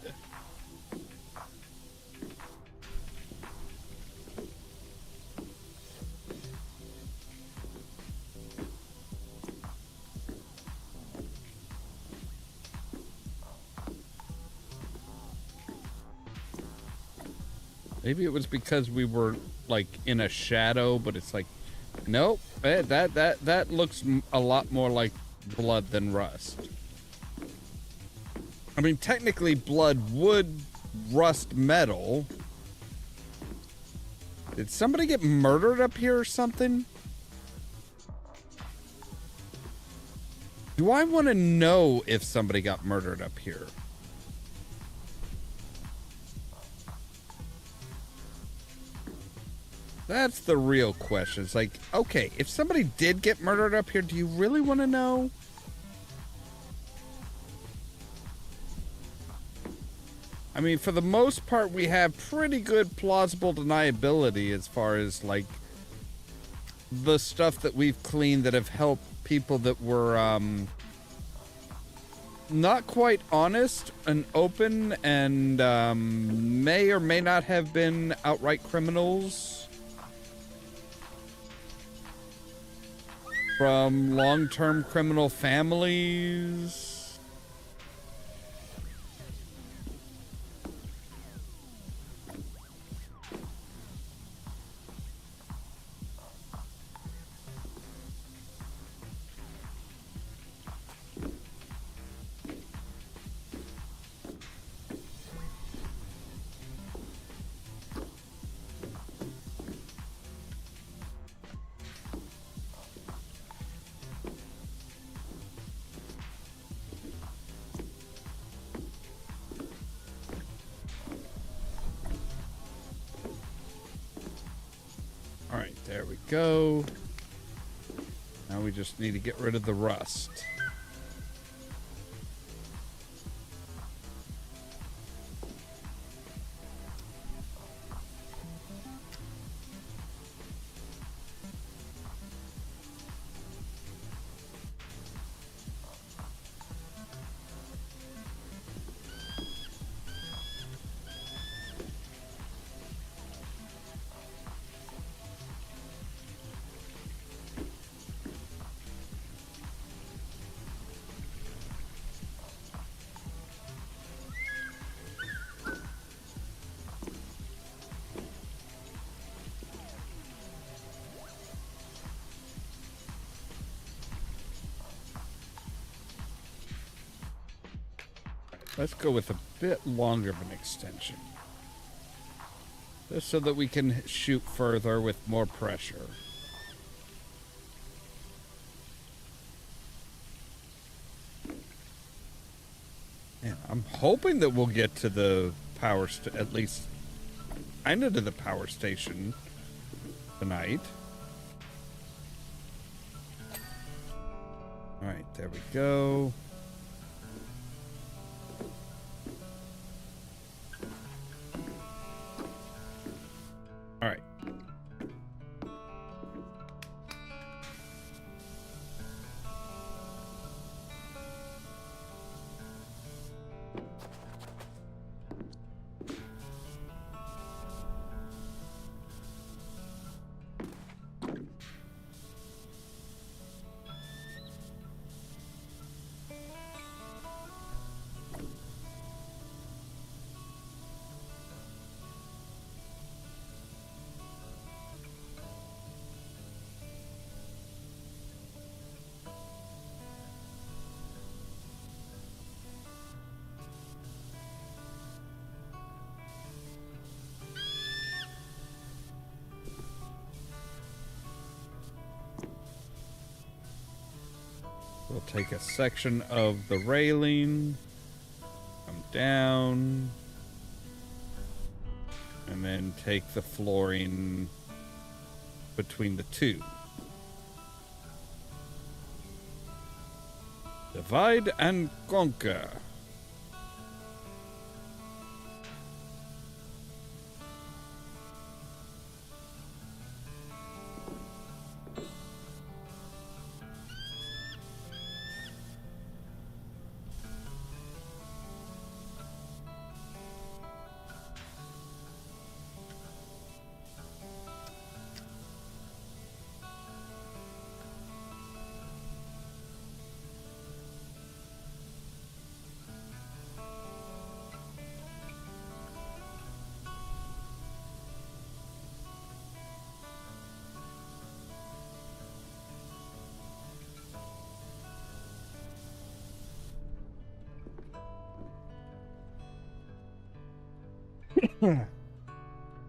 Maybe it was because we were like in a shadow, but it's like, nope, that looks a lot more like blood than rust. I mean, technically blood would rust metal. Did somebody get murdered up here or something? Do I want to know if somebody got murdered up here? That's the real question. It's like, okay, if somebody did get murdered up here, do you really want to know? I mean, for the most part, we have pretty good plausible deniability as far as, like, the stuff that we've cleaned that have helped people that were, not quite honest and open and, may or may not have been outright criminals. From long-term criminal families. There we go. Now we just need to get rid of the rust. Let's go with a bit longer of an extension. Just so that we can shoot further with more pressure. Yeah, I'm hoping that we'll get to the power at least kind of to the power station tonight. All right, there we go. All right. We'll take a section of the railing, come down, and then take the flooring between the two. Divide and conquer.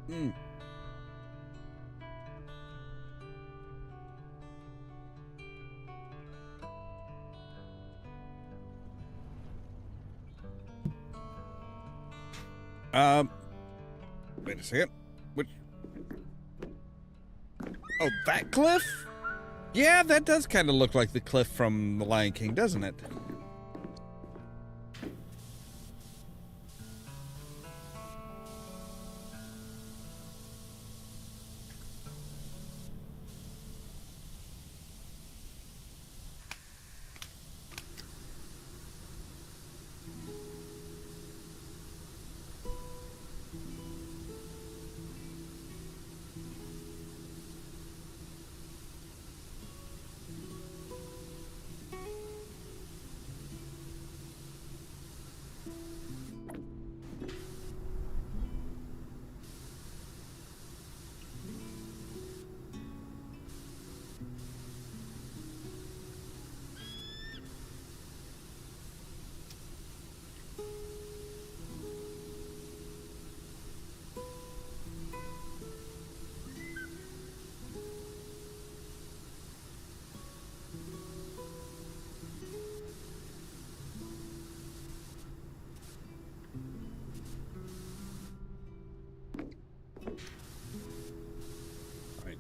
Mm. Wait a second. Which? Oh, that cliff? Yeah, that does kind of look like the cliff from The Lion King, doesn't it?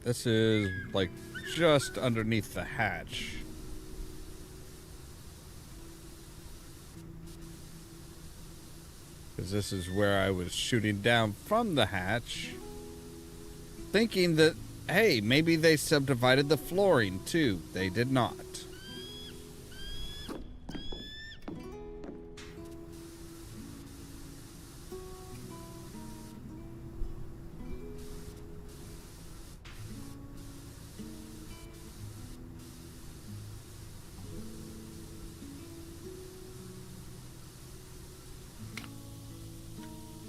This is like just underneath the hatch. Because this is where I was shooting down from the hatch, thinking that, hey, maybe they subdivided the flooring too. They did not.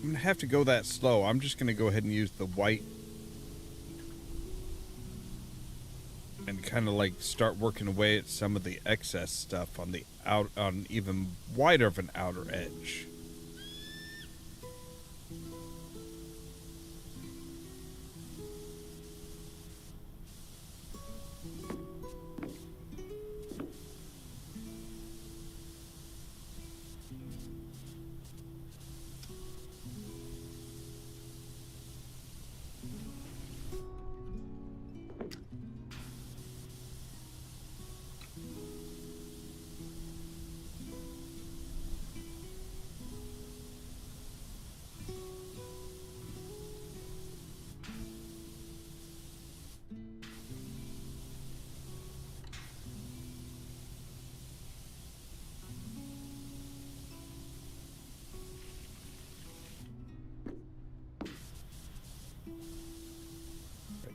I'm gonna have to go that slow. I'm just gonna go ahead and use the white and kind of like start working away at some of the excess stuff on the on even wider of an outer edge.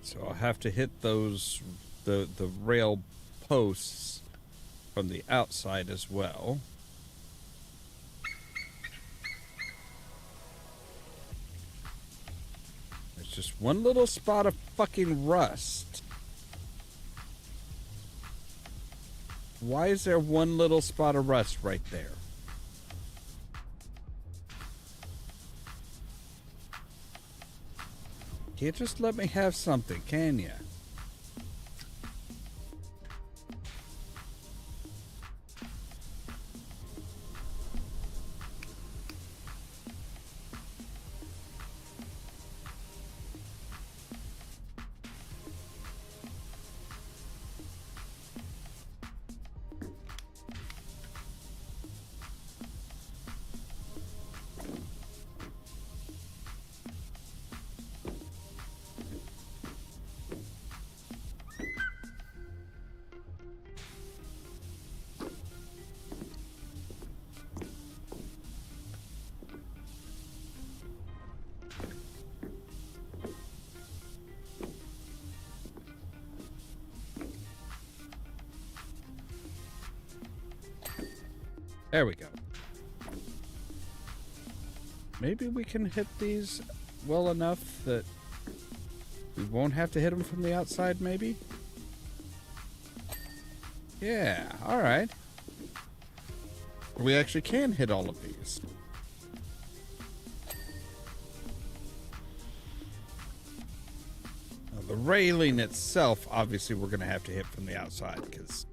So I'll have to hit those, the rail posts from the outside as well. There's just one little spot of fucking rust. Why is there one little spot of rust right there? Can't just let me have something, can ya? There we go. Maybe we can hit these well enough that we won't have to hit them from the outside, maybe? Yeah, alright. We actually can hit all of these. Now, the railing itself, obviously, we're going to have to hit from the outside, because...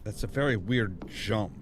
That's a very weird jump.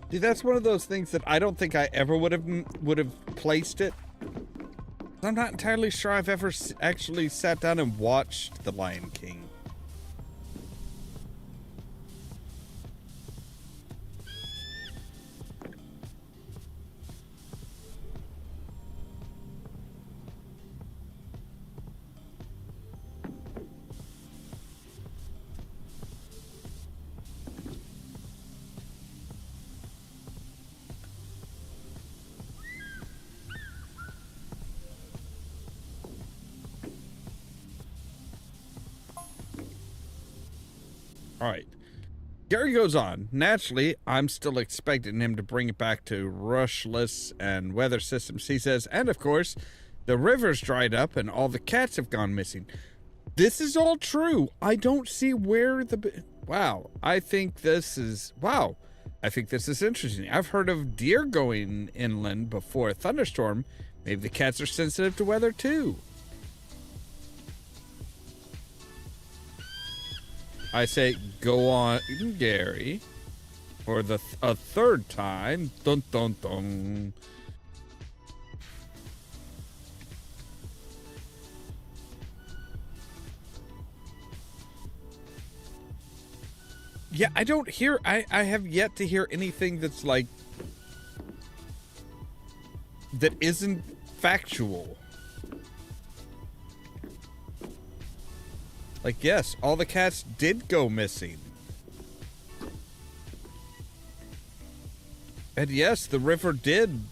See, that's one of those things that I don't think I ever would have placed it. I'm not entirely sure I've ever actually sat down and watched The Lion King. All right. Gary goes on. Naturally, I'm still expecting him to bring it back to rushless and weather systems. He says, and of course, the river's dried up and all the cats have gone missing. This is all true. I don't see where the... Wow. I think this is interesting. I've heard of deer going inland before a thunderstorm. Maybe the cats are sensitive to weather too. I say, go on, Gary, for a third time. Dun dun dun. Yeah, I don't hear. I have yet to hear anything that's like that isn't factual. Like, yes, all the cats did go missing. And yes, the river did,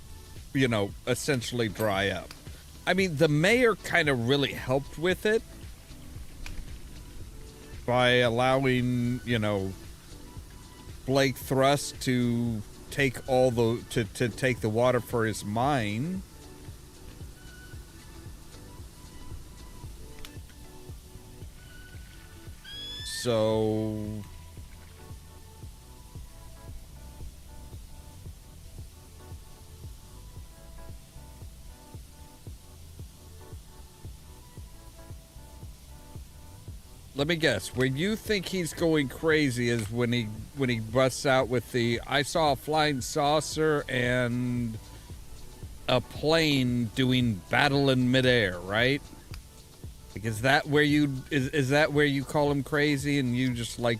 essentially dry up. I mean, the mayor kind of really helped with it by allowing, Blake Thrust to take to take the water for his mine. So let me guess. Where you think he's going crazy is when he busts out with the "I saw a flying saucer and a plane doing battle in midair," right? Like, is that where you call him crazy and you just like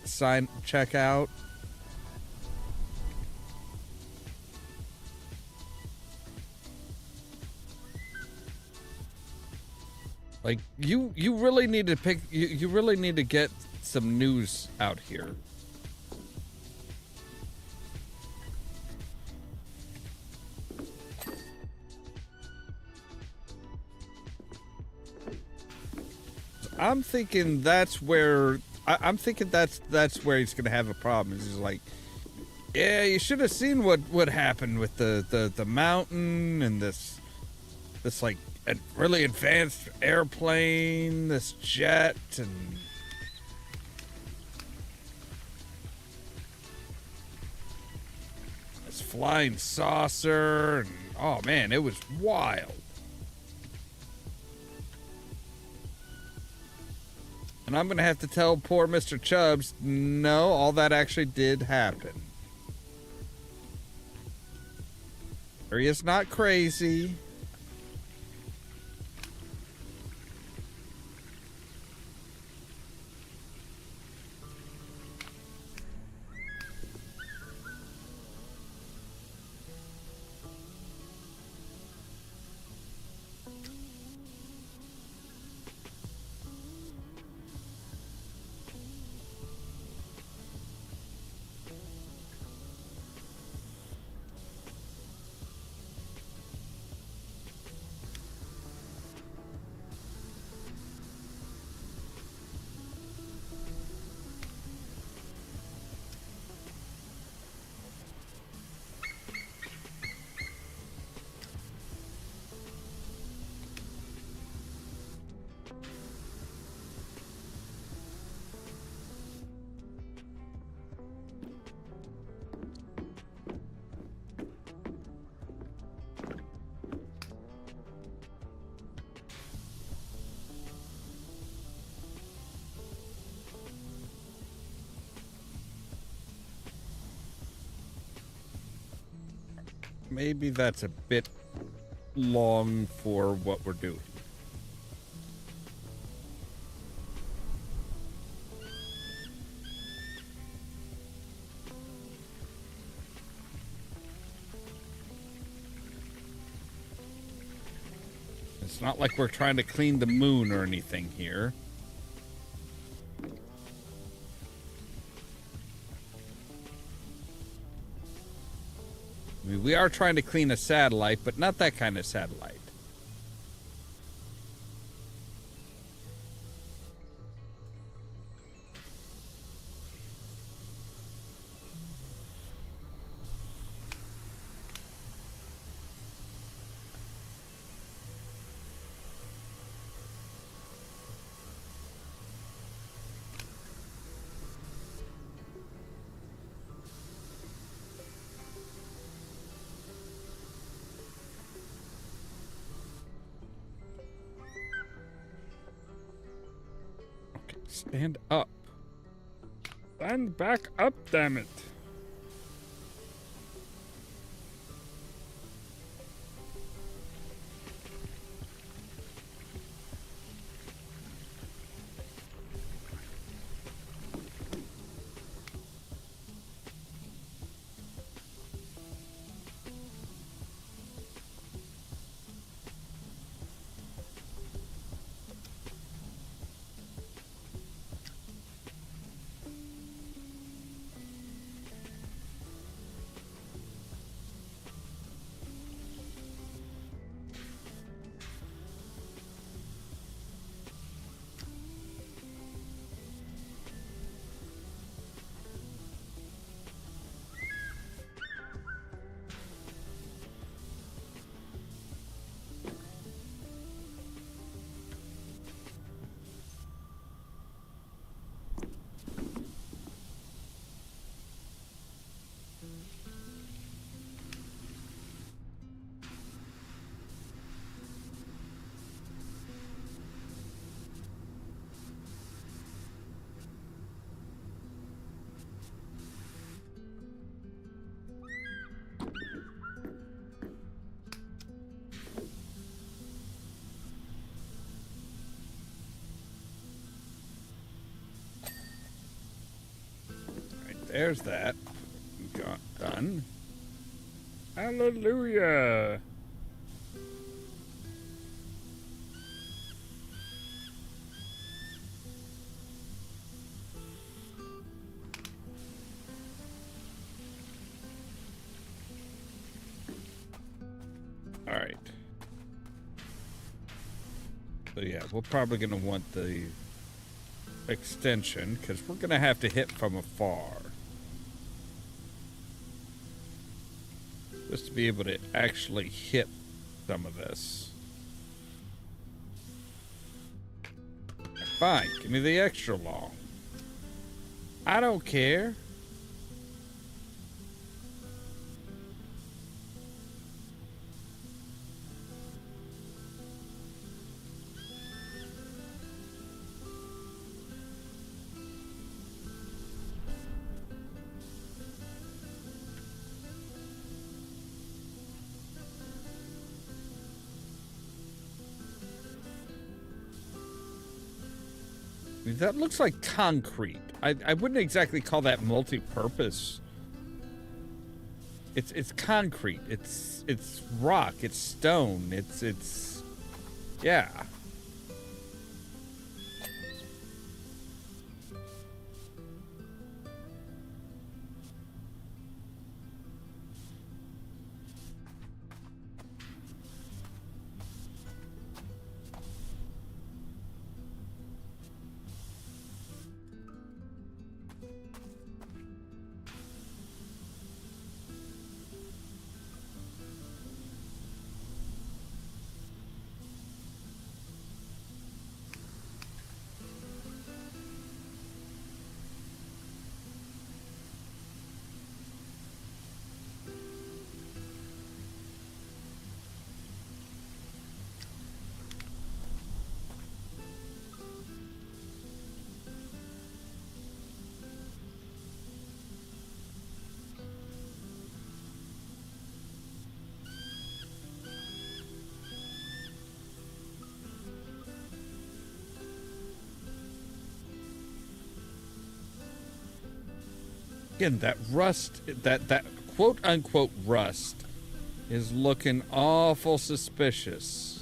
check out? Like, you really need to you really need to get some news out here. I'm thinking that's where I'm thinking that's where he's gonna have a problem. He's like, yeah, you should have seen what happened with the mountain and this like a really advanced airplane, this jet, and this flying saucer, and oh man, it was wild. And I'm gonna have to tell poor Mr. Chubbs, no, all that actually did happen. He is not crazy. Maybe that's a bit long for what we're doing. It's not like we're trying to clean the moon or anything here. I mean, we are trying to clean a satellite, but not that kind of satellite. Stand up. Stand back up, damn it. there's that. Got done. Hallelujah. All right. So yeah, we're probably going to want the extension because we're going to have to hit from afar. Just to be able to actually hit some of this. Fine, give me the extra long. I don't care. That looks like concrete. I wouldn't exactly call that multi-purpose. It's concrete. It's rock. It's stone. It's yeah. Again, that rust, that quote unquote rust, is looking awful suspicious.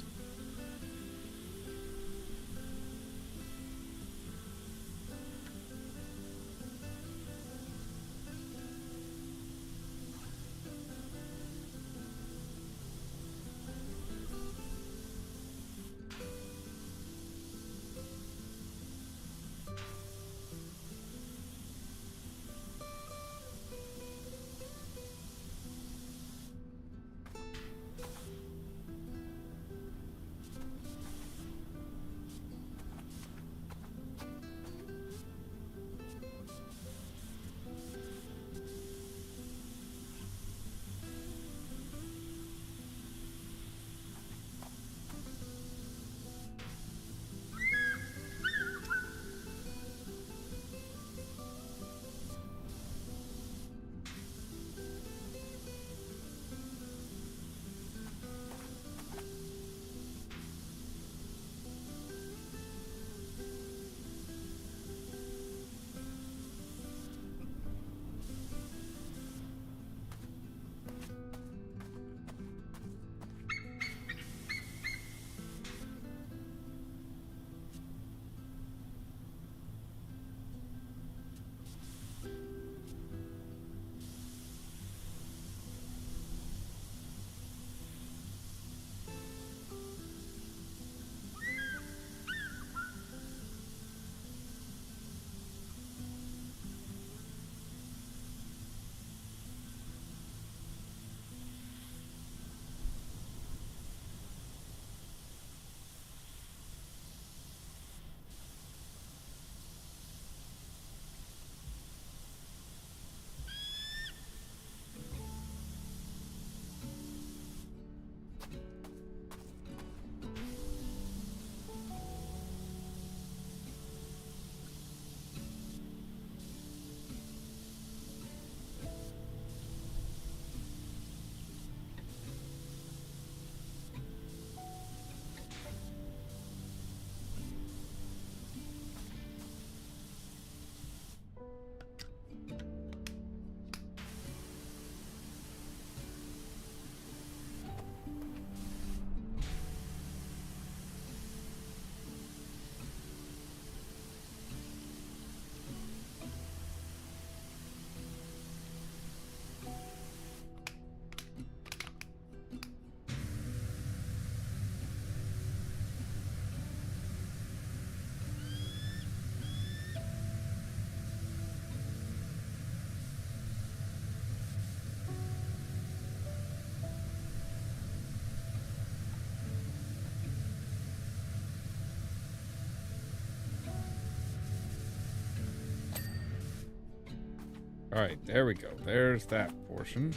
All right, there we go. There's that portion.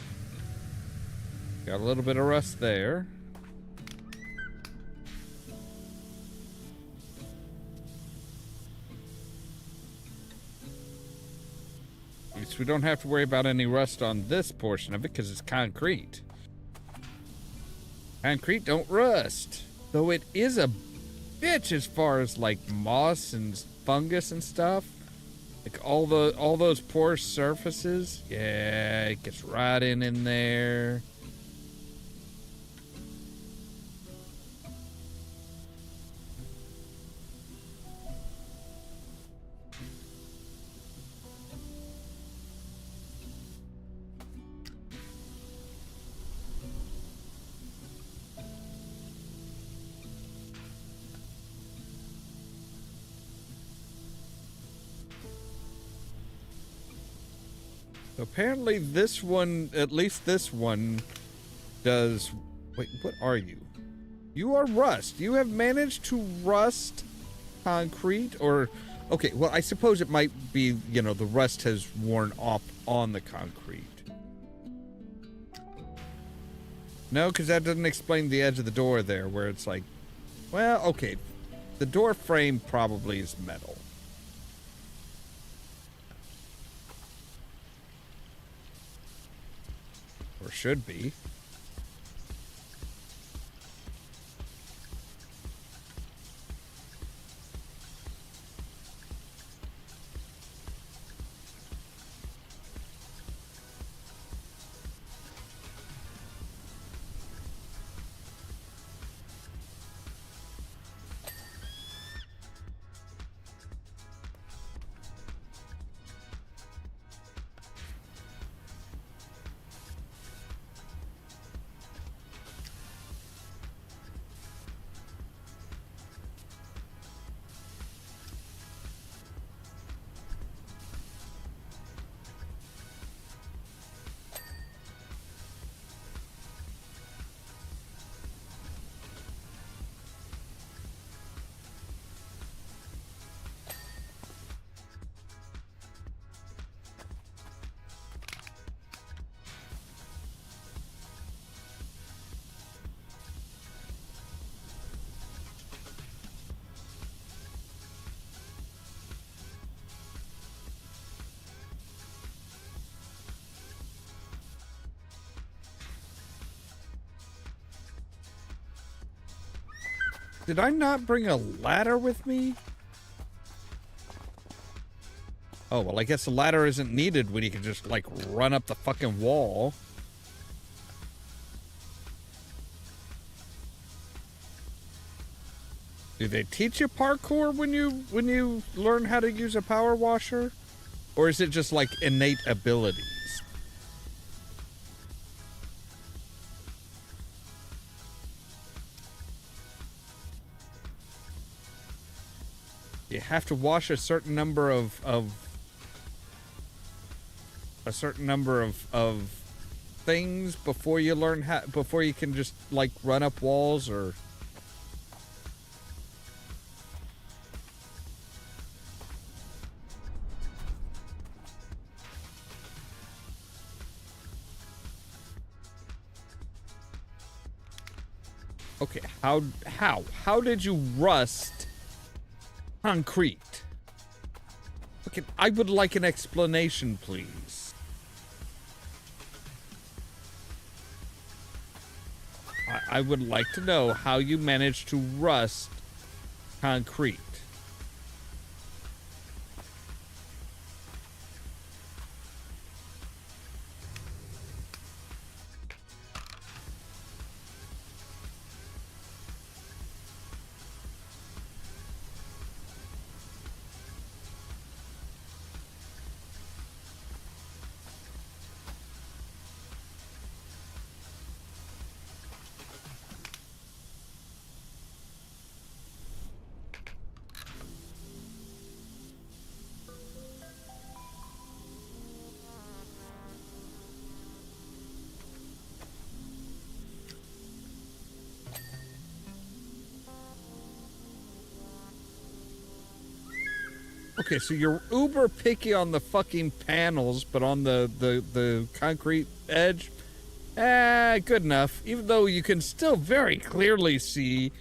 Got a little bit of rust there. At least we don't have to worry about any rust on this portion of it because it's concrete. Concrete don't rust. Though it is a bitch as far as like moss and fungus and stuff. Like all those porous surfaces. Yeah, it gets right in there. Apparently this one, at least this one, does... Wait, what are you? You are rust. You have managed to rust concrete, or... Okay, well, I suppose it might be, you know, the rust has worn off on the concrete. No, because that doesn't explain the edge of the door there, where it's like... Well, okay. The door frame probably is metal. Or should be. Did I not bring a ladder with me? Oh, well, I guess the ladder isn't needed when you can just, like, run up the fucking wall. Do they teach you parkour when you learn how to use a power washer? Or is it just, like, innate abilities? You have to wash a certain number of things before you learn how, before you can just like run up walls, or okay, how did you rust concrete? Okay, I would like an explanation, please. I would like to know how you managed to rust concrete. Okay, so you're uber picky on the fucking panels, but on the concrete edge, good enough. Even though you can still very clearly see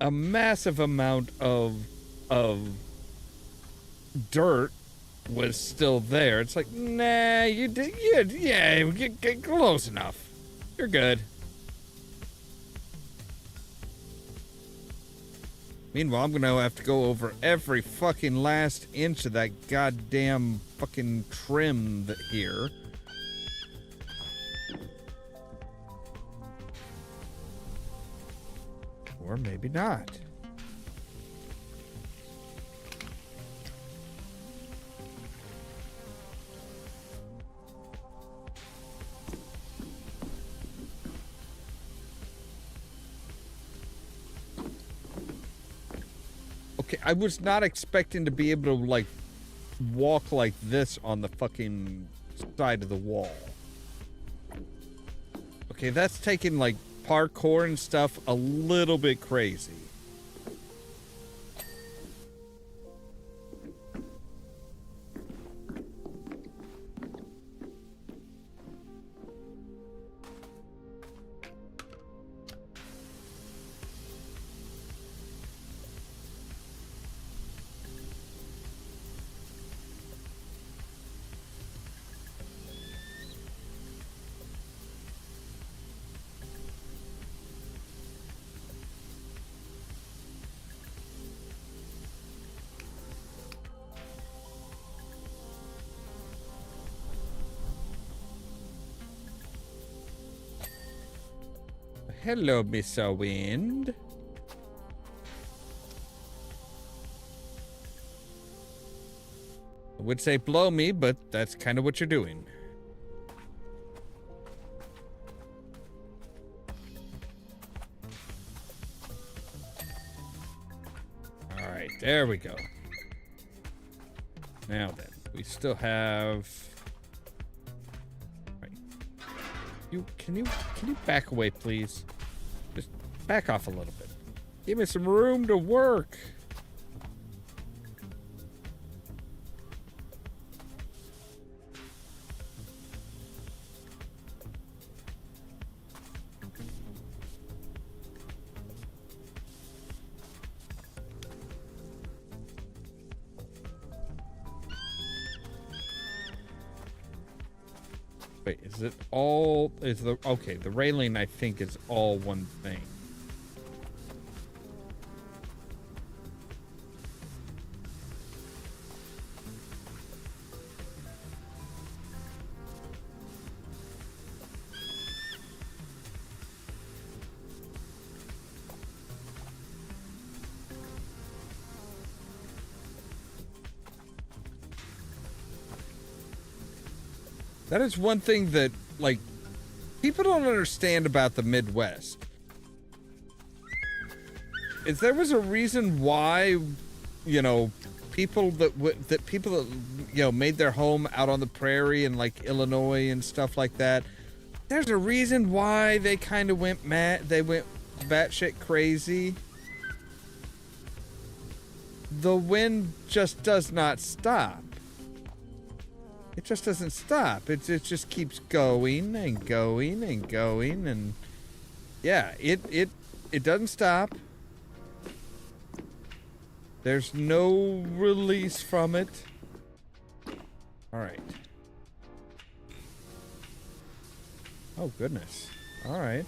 a massive amount of dirt was still there. It's like, nah, you did, yeah, get close enough. You're good. Meanwhile, I'm gonna have to go over every fucking last inch of that goddamn fucking trim here. Or maybe not. Okay, I was not expecting to be able to, like, walk like this on the fucking side of the wall. Okay, that's taking, like, parkour and stuff a little bit crazy. Hello, Miss Wind. I would say blow me, but that's kind of what you're doing. All right, there we go. Now then, we still have... Can you back away, please? Just back off a little bit. Give me some room to work. Wait, is it all, okay, the railing I think is all one thing. That is one thing that, like, people don't understand about the Midwest. Is there was a reason why, you know, people that you know, made their home out on the prairie in, like, Illinois and stuff like that. There's a reason why they kind of went mad. They went batshit crazy. The wind just does not stop. It just doesn't stop. It just keeps going and going and going, and yeah, it doesn't stop. There's no release from it. All right. Oh goodness. All right.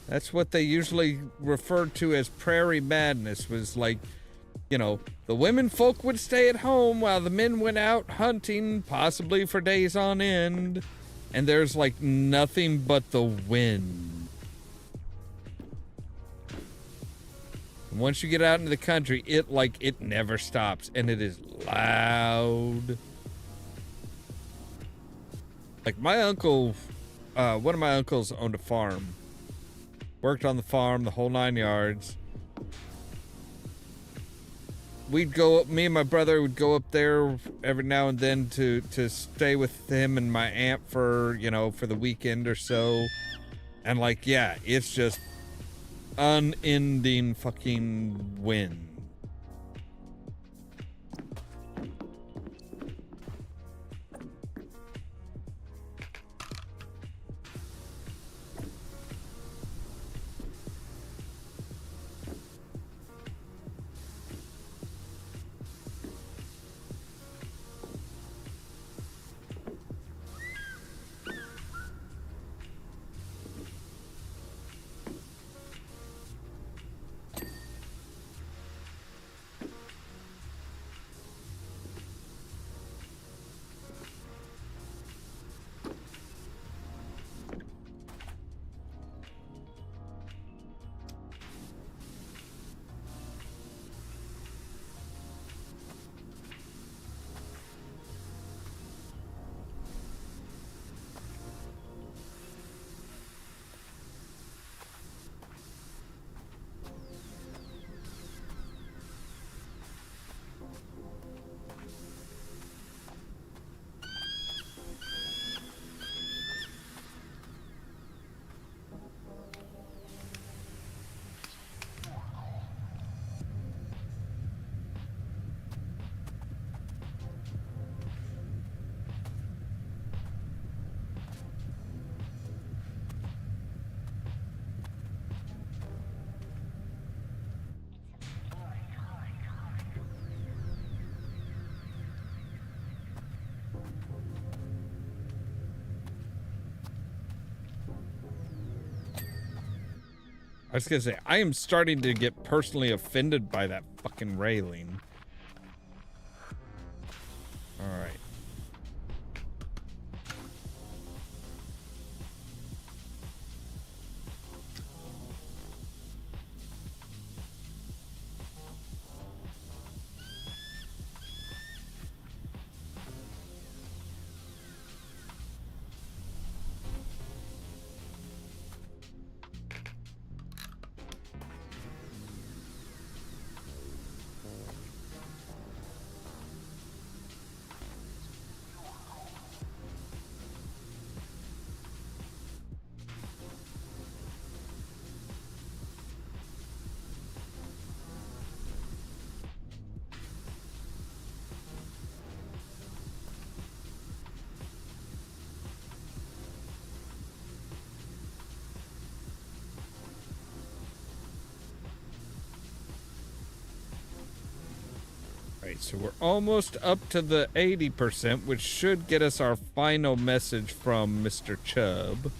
That's what they usually refer to as prairie madness, was like, you know, the women folk would stay at home while the men went out hunting, possibly for days on end, and there's like nothing but the wind. And once you get out into the country, it never stops, and it is loud. Like my uncle, one of my uncles owned a farm. Worked on the farm, the whole 9 yards. we'd go up, me and my brother would go up there every now and then to stay with him and my aunt for, you know, for the weekend or so. And like, yeah, it's just unending fucking wind. I was gonna say, I am starting to get personally offended by that fucking railing. Alright. Right, so we're almost up to the 80%, which should get us our final message from Mr. Chubb.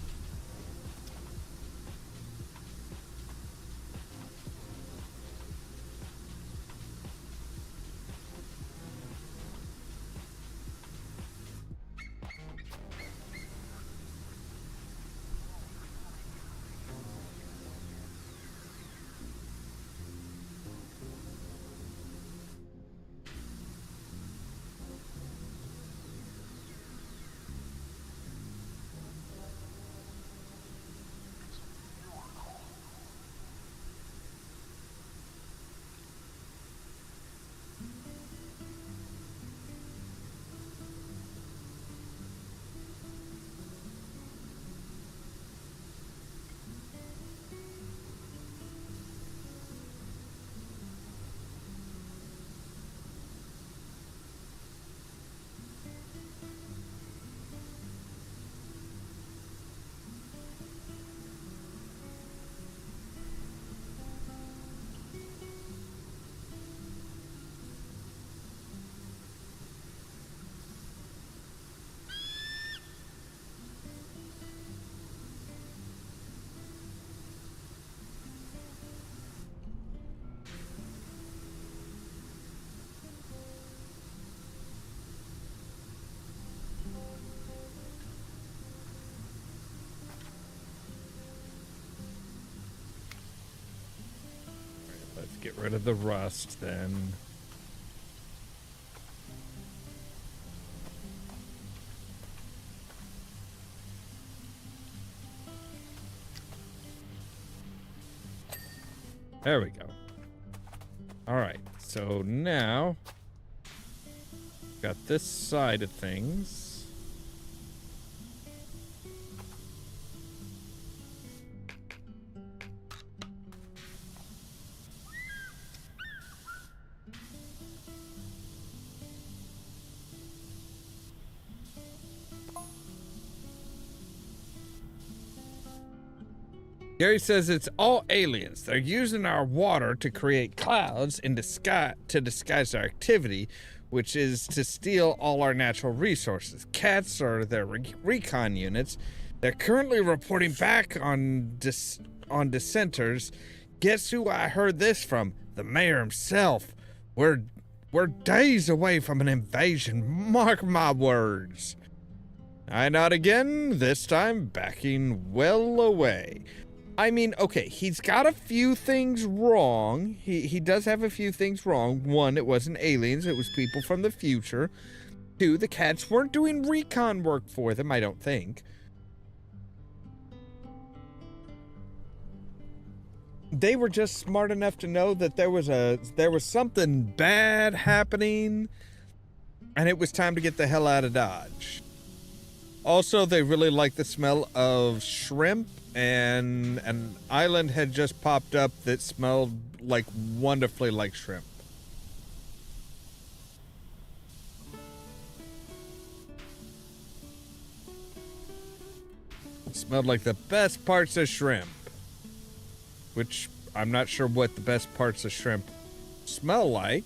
Let's get rid of the rust then. There we go. All right, so now got this side of things. Gary says it's all aliens. They're using our water to create clouds in to disguise their activity, which is to steal all our natural resources. Cats are their recon units. They're currently reporting back on dissenters. Guess who I heard this from? The mayor himself. We're days away from an invasion. Mark my words. I nod again, this time backing well away. I mean, okay, he's got a few things wrong. He does have a few things wrong. One, it wasn't aliens, it was people from the future. Two, the cats weren't doing recon work for them, I don't think. They were just smart enough to know that there was something bad happening, and it was time to get the hell out of Dodge. Also, they really like the smell of shrimp, and an island had just popped up that smelled like wonderfully like shrimp. It smelled like the best parts of shrimp, which I'm not sure what the best parts of shrimp smell like.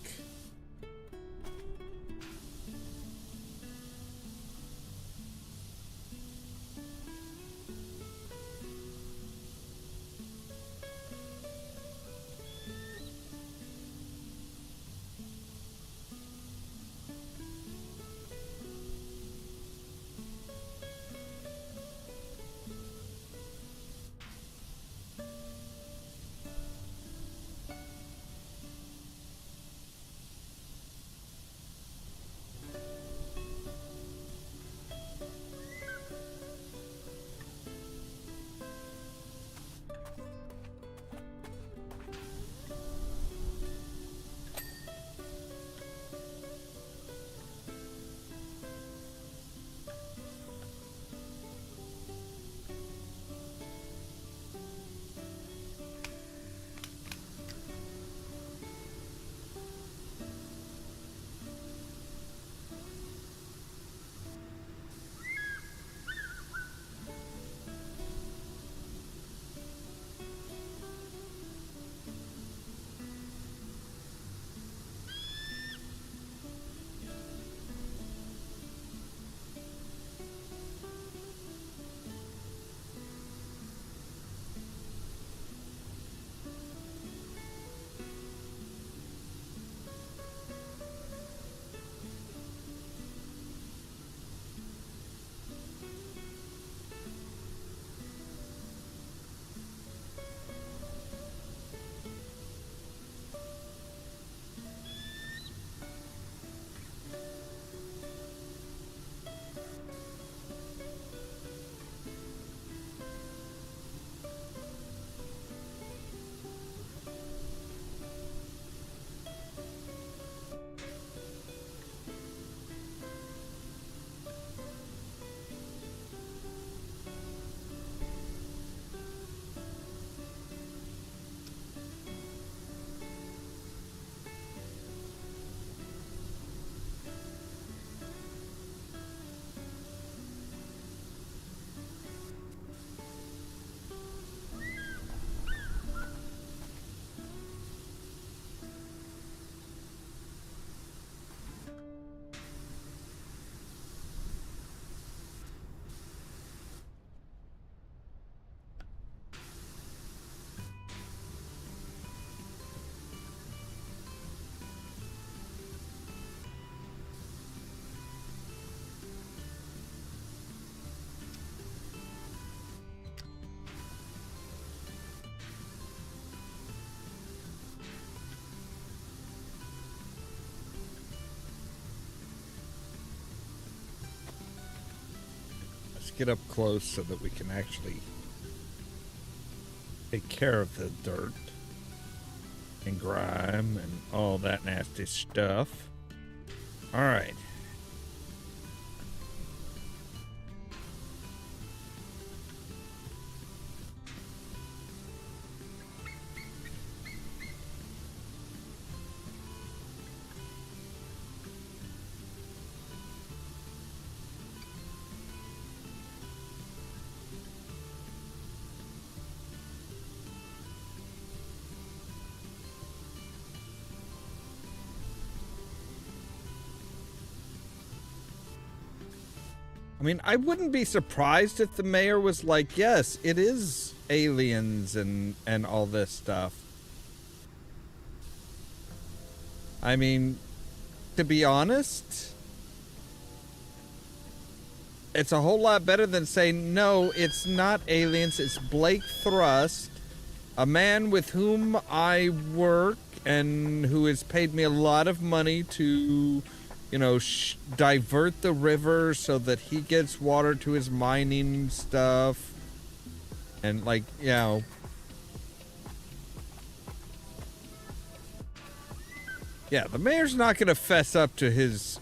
Get up close so that we can actually take care of the dirt. and grime and all that nasty stuff. All right. I mean, I wouldn't be surprised if the mayor was like, yes, it is aliens and all this stuff. I mean, to be honest, it's a whole lot better than saying, no, it's not aliens, it's Blake Thrust, a man with whom I work and who has paid me a lot of money to, you know, divert the river so that he gets water to his mining stuff. And, like, you know, yeah, the mayor's not going to fess up to his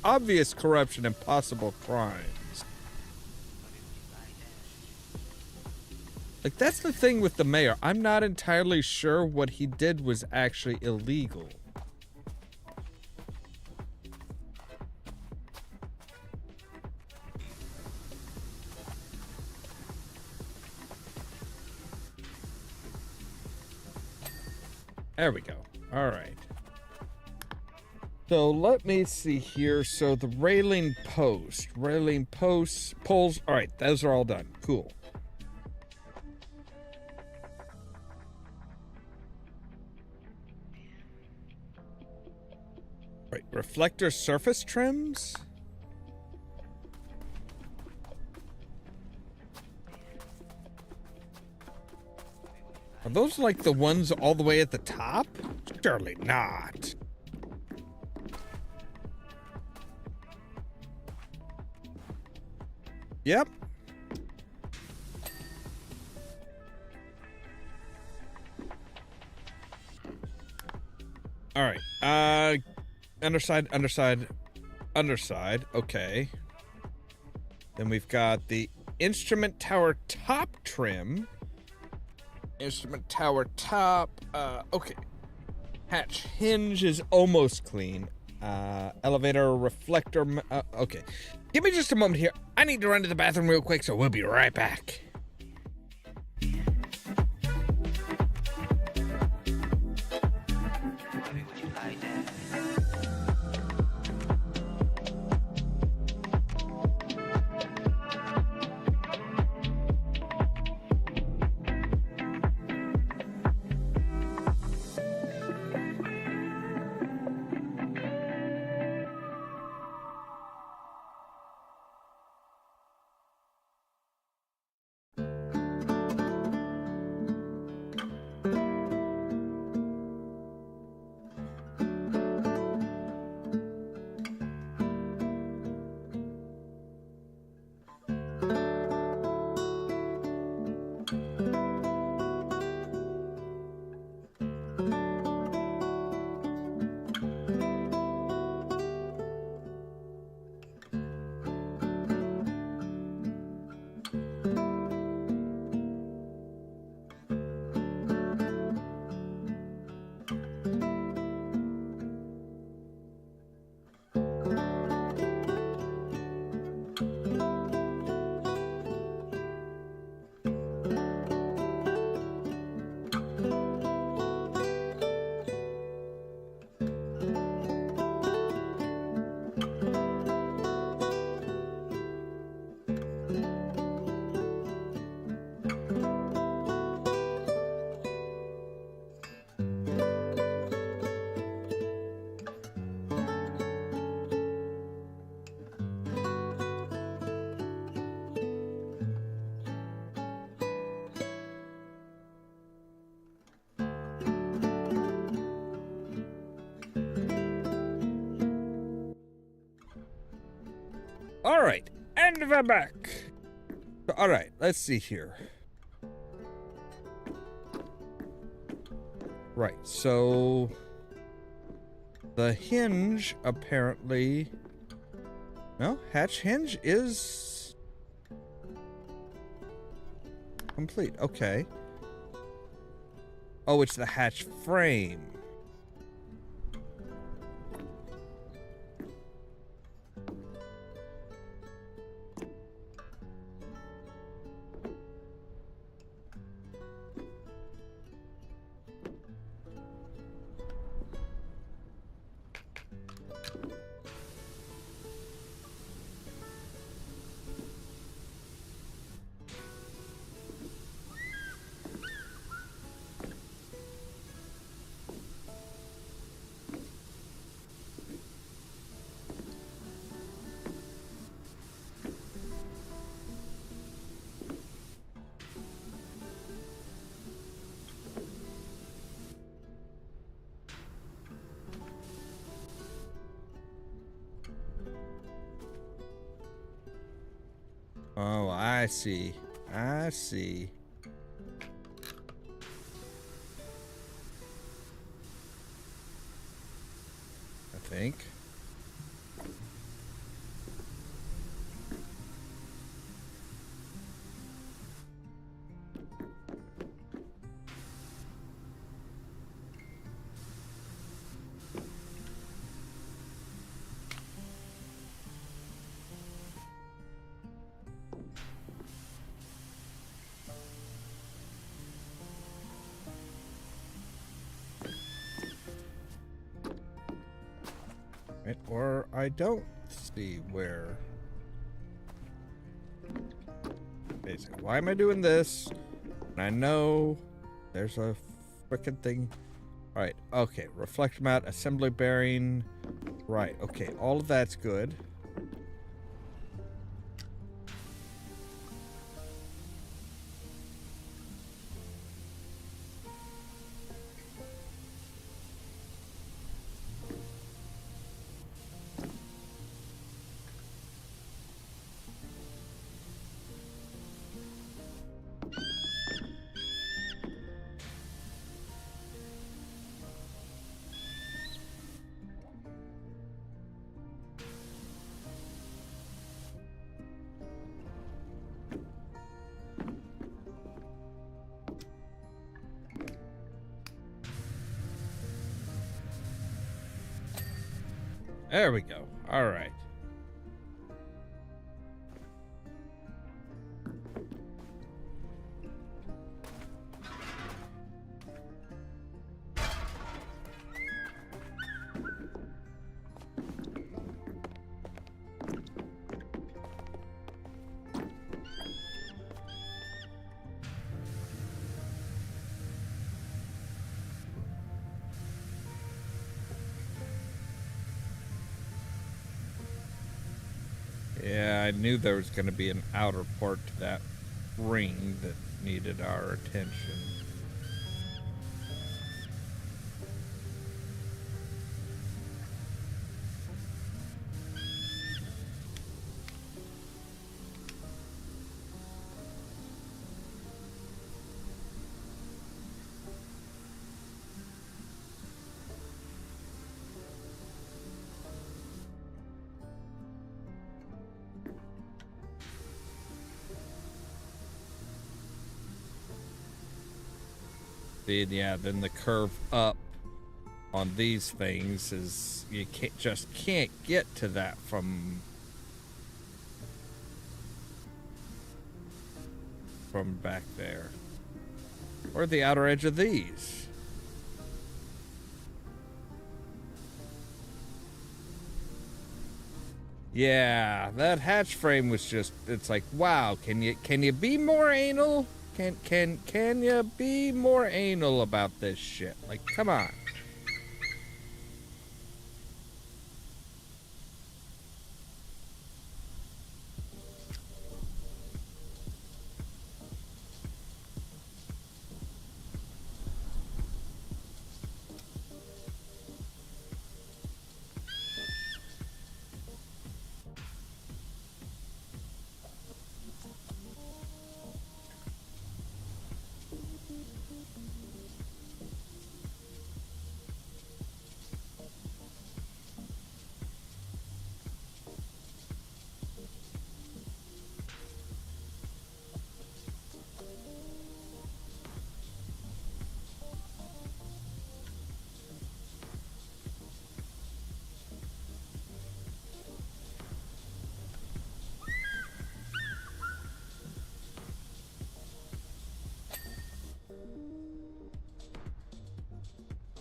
obvious corruption and possible crimes. Like, that's the thing with the mayor. I'm not entirely sure what he did was actually illegal. There we go. All right. So let me see here. So the railing posts. Poles. All right, those are all done. Cool. Right, reflector surface trims? Are those like the ones all the way at the top? Surely not. Yep. All right. Underside. Okay. Then we've got the instrument tower top trim. Instrument tower top. Okay. Hatch hinge is almost clean. Elevator reflector. Okay. Give me just a moment here. I need to run to the bathroom real quick, so we'll be right back. All right, and we're back. All right, let's see here. Right, so the hinge apparently... No, hatch hinge is complete. Okay. Oh, it's the hatch frame. Oh, I see. I see. I think. Right, or I don't see where. Basically, why am I doing this? And I know there's a frickin' thing. All right, okay, reflector mat, assembly bearing. Right, okay, all of that's good. There we go. All right. Yeah, I knew there was going to be an outer port to that ring that needed our attention. Yeah, then the curve up on these things is you can't get to that from back there. Or the outer edge of these. Yeah, that hatch frame was just, it's like, wow, can you be more anal? Can you be more anal about this shit? Like, come on.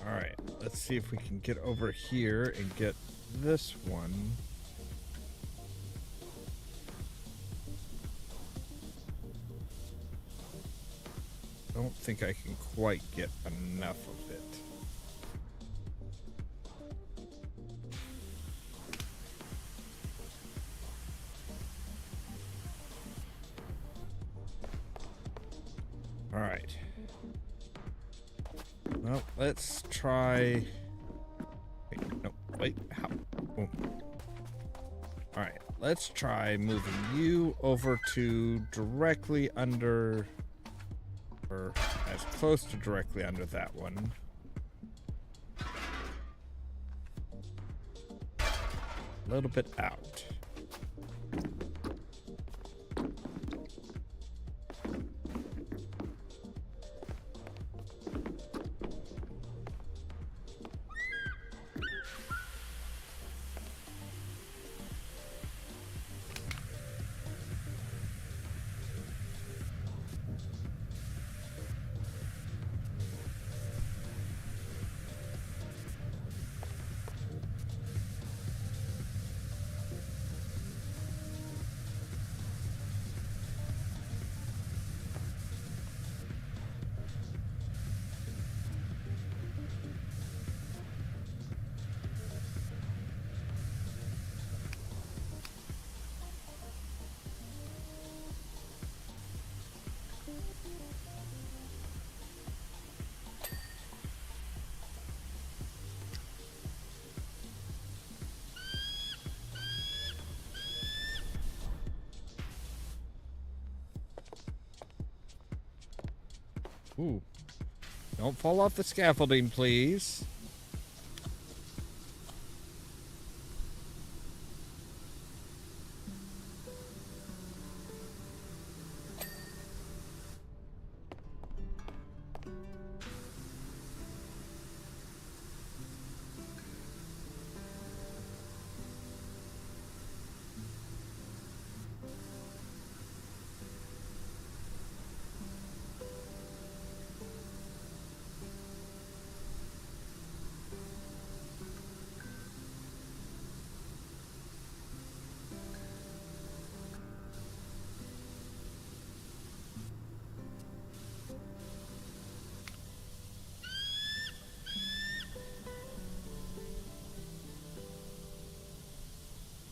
All right, let's see if we can get over here and get this one. Don't think I can quite get enough of it. All right. Well, let's try. Wait, no, wait. How? Boom. All right, let's try moving you over to directly under, or as close to directly under that one. A little bit out. Ooh. Don't fall off the scaffolding, please.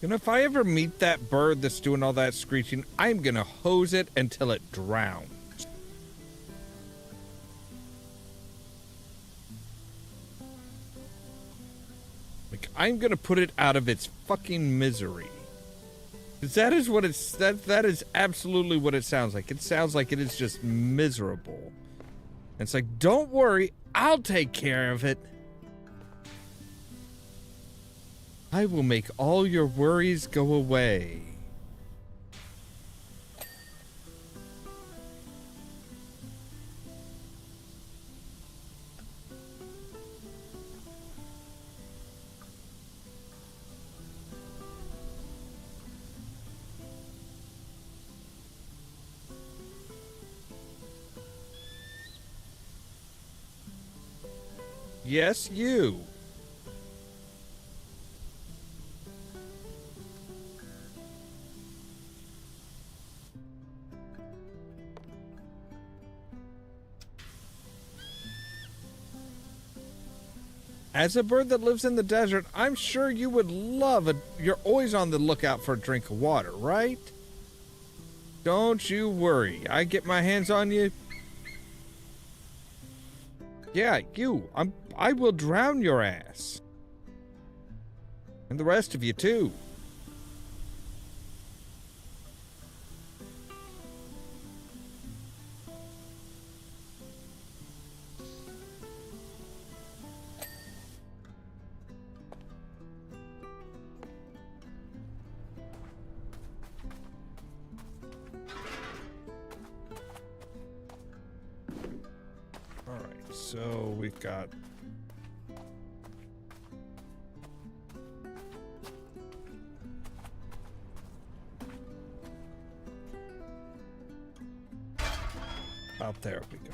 And if I ever meet that bird that's doing all that screeching, I'm gonna hose it until it drowns. Like, I'm gonna put it out of its fucking misery. 'Cause that is what it's, that is absolutely what it sounds like. It sounds like it is just miserable. And it's like, don't worry, I'll take care of it. I will make all your worries go away. Yes, you. As a bird that lives in the desert, I'm sure you would love it. You're always on the lookout for a drink of water, right? Don't you worry. I get my hands on you. Yeah, you. I will drown your ass. And the rest of you, too. So we've got out there we go.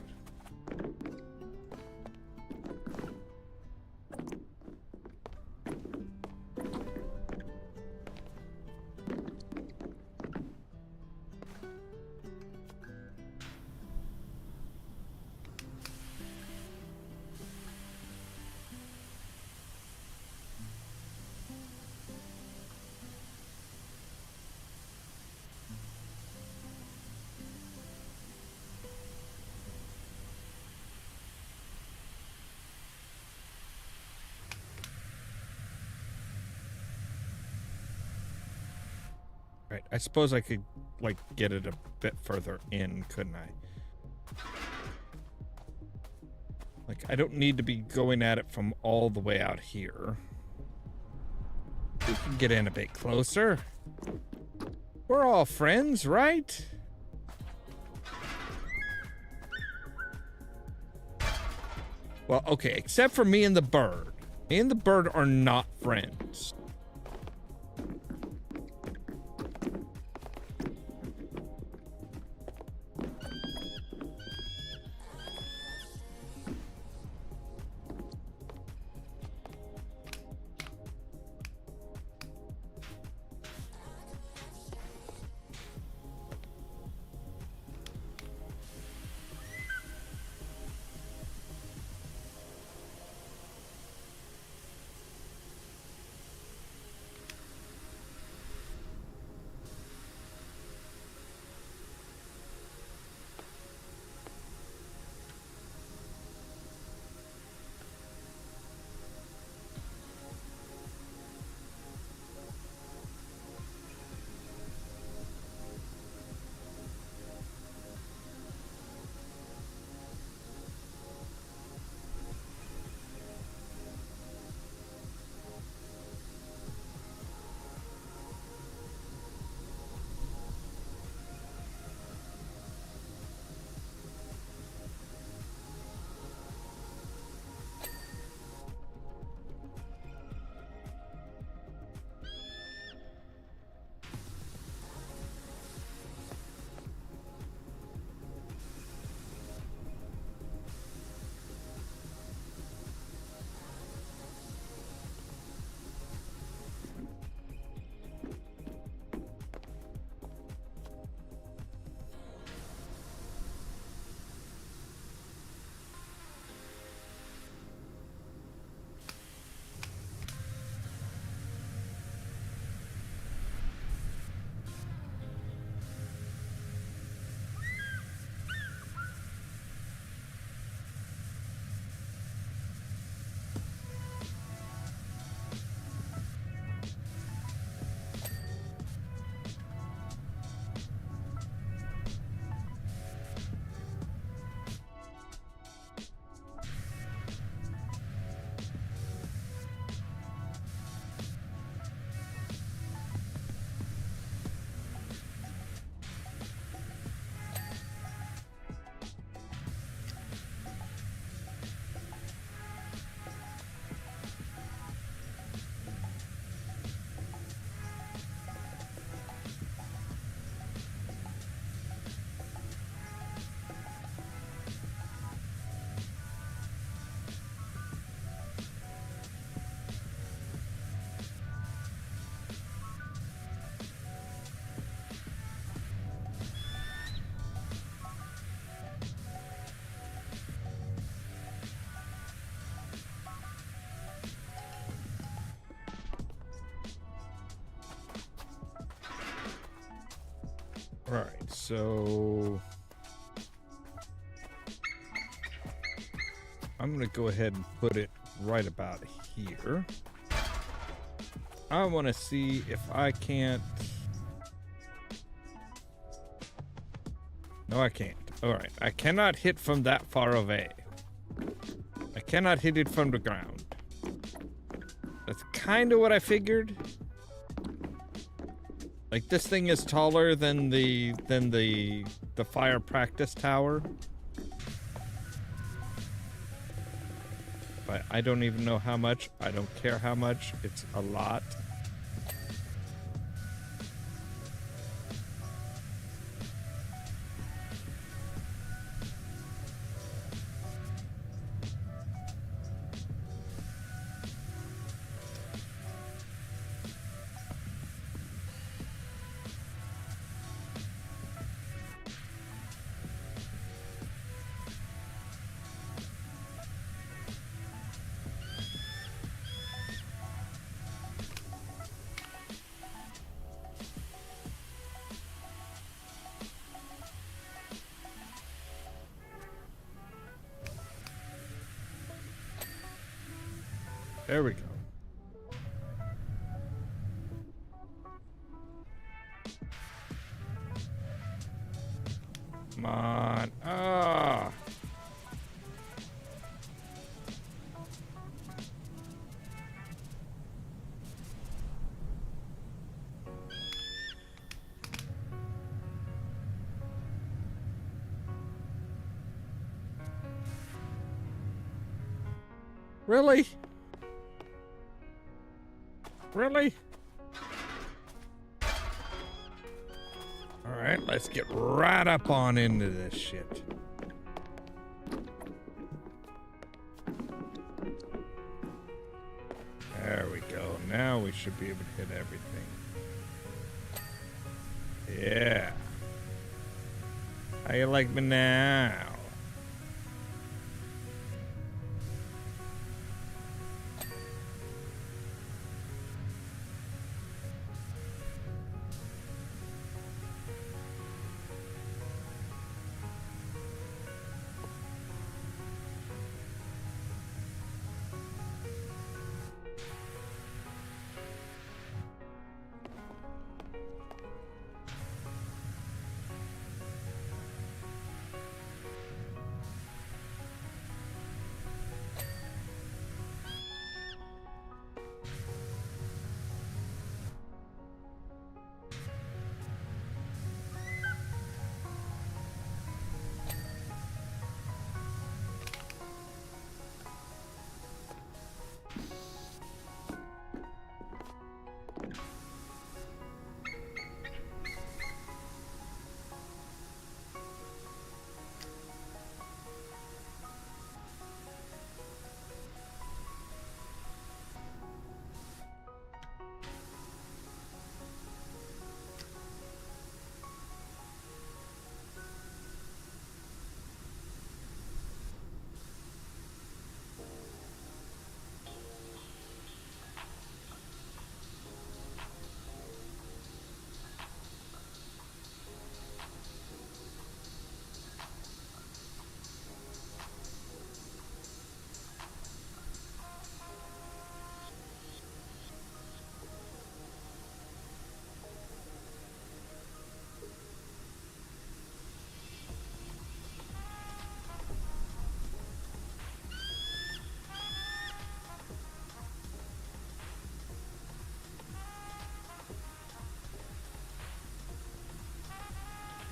Right, I suppose I could, like, get it a bit further in, couldn't I? Like, I don't need to be going at it from all the way out here. We can get in a bit closer. We're all friends, right? Well, okay, except for me and the bird. Me and the bird are not friends. Right, so I'm gonna go ahead and put it right about here. I want to see if I can't. No, I can't. All right, I cannot hit from that far away. I cannot hit it from the ground. That's kind of what I figured. Like, this thing is taller than the fire practice tower. But I don't even know how much. I don't care how much. It's a lot. There we go. Really? Really? Alright, let's get right up on into this shit. There we go. Now we should be able to hit everything. Yeah. How you like me now?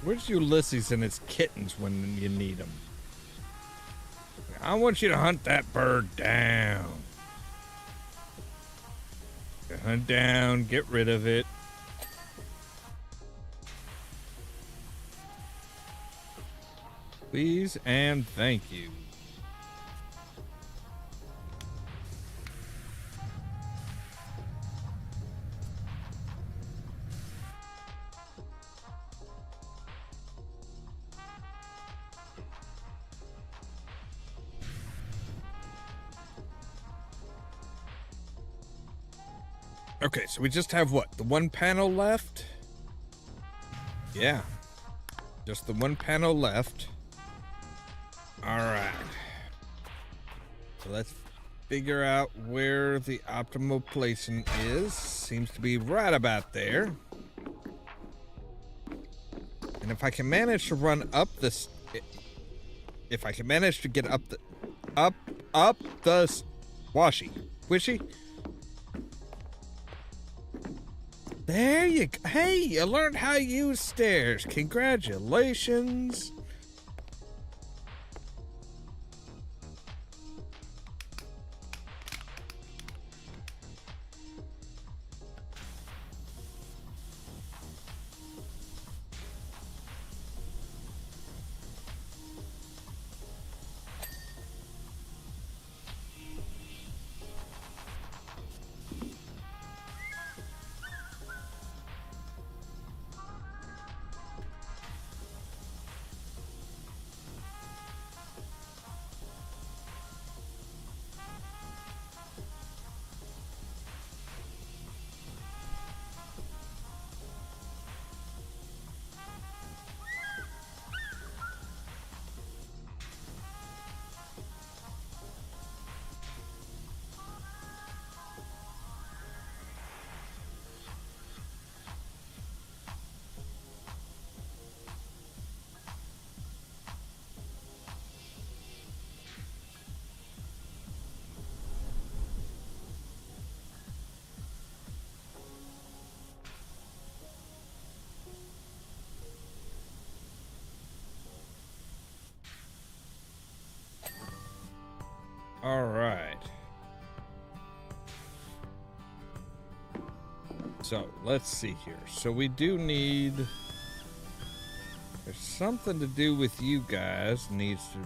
Where's Ulysses and his kittens when you need them? I want you to hunt that bird down. Hunt down, get rid of it. Please and thank you. Okay, so we just have what? The one panel left? Yeah. Just the one panel left. Alright. So let's figure out where the optimal placement is. Seems to be right about there. And if I can manage to run up this... If I can manage to get up the... Up the... Squishy? There you go. Hey, you learned how to use stairs. Congratulations. All right. So let's see here. So we do need. There's something to do with you guys. Needs to.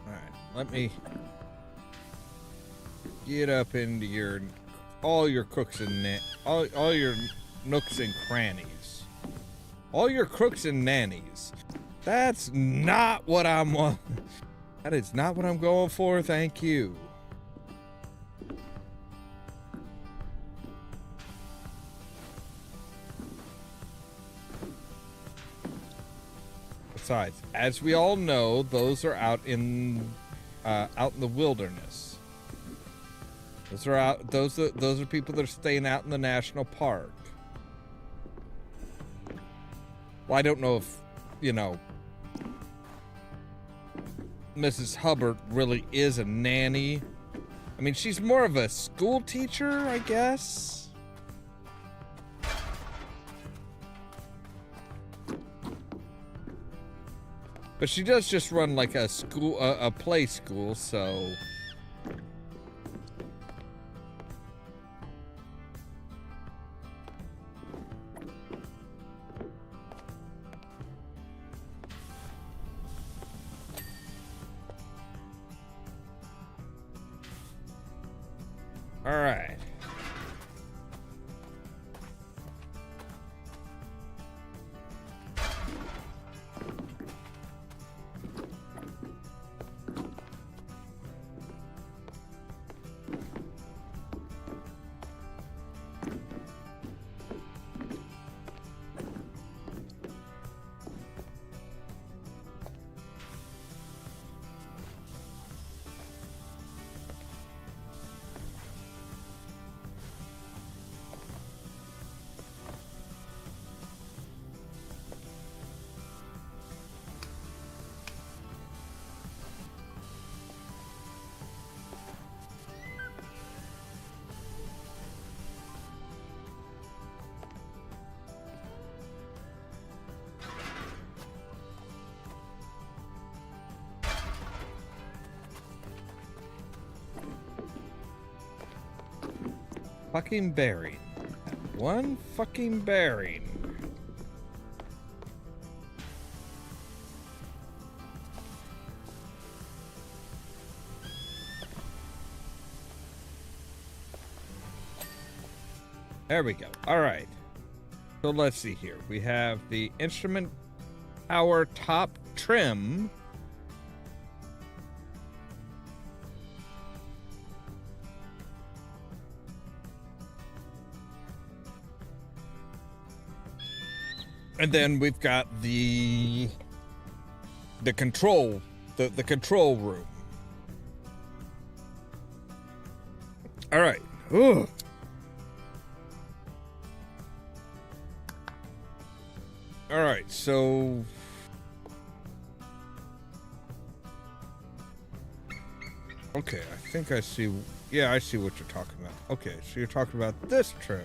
All right. Let me get up into your all your crooks and all your nooks and crannies. All your crooks and nannies. That's not what I'm. That is not what I'm going for. Thank you. Besides, as we all know, those are out in the wilderness. Those are out. Those are people that are staying out in the national park. Well, I don't know if, you know, Mrs. Hubbard really is a nanny. I mean, she's more of a school teacher, I guess. But she does just run like a school, a play school, so. All right. Fucking bearing. One fucking bearing. There we go. All right. So let's see here. We have the instrument power top trim. And then we've got the control, the control room. All right. Ugh. All right. So okay, I think I see. Yeah, I see what you're talking about. Okay, so you're talking about this trim.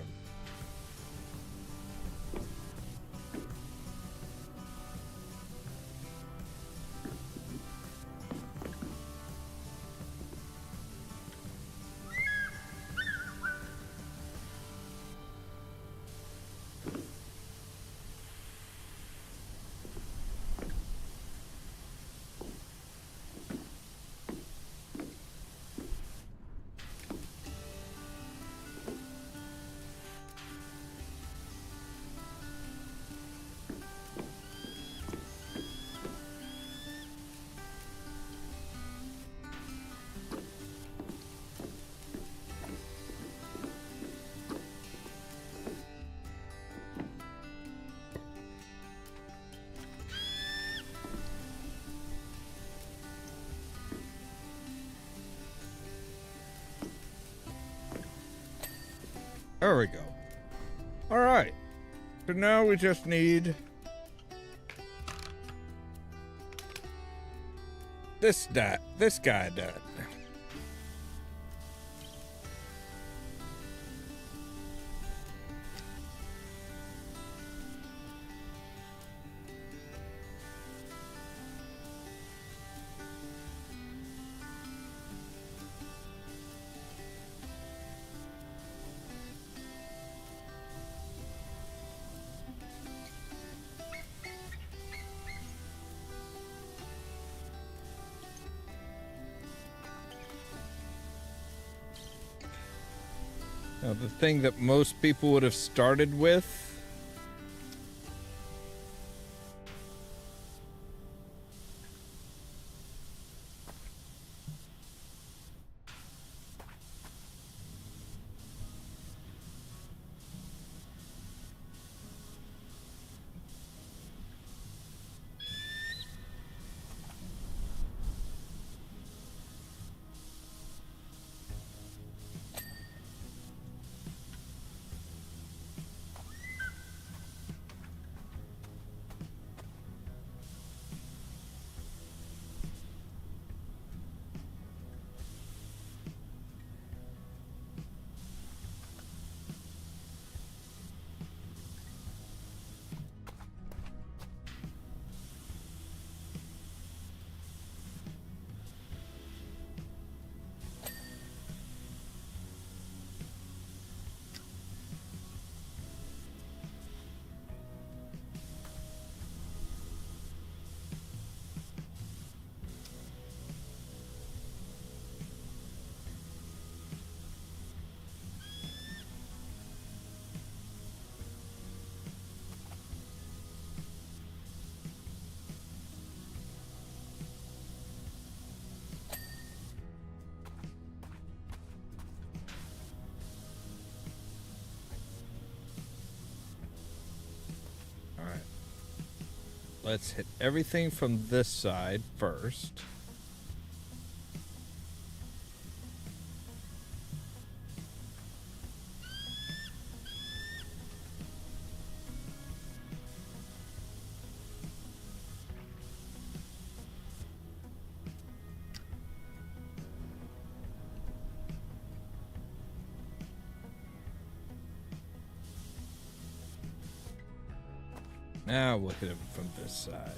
There we go. All right. So now we just need this guy done. Now, the thing that most people would have started with. Let's hit everything from this side first. Now we'll hit it from this side.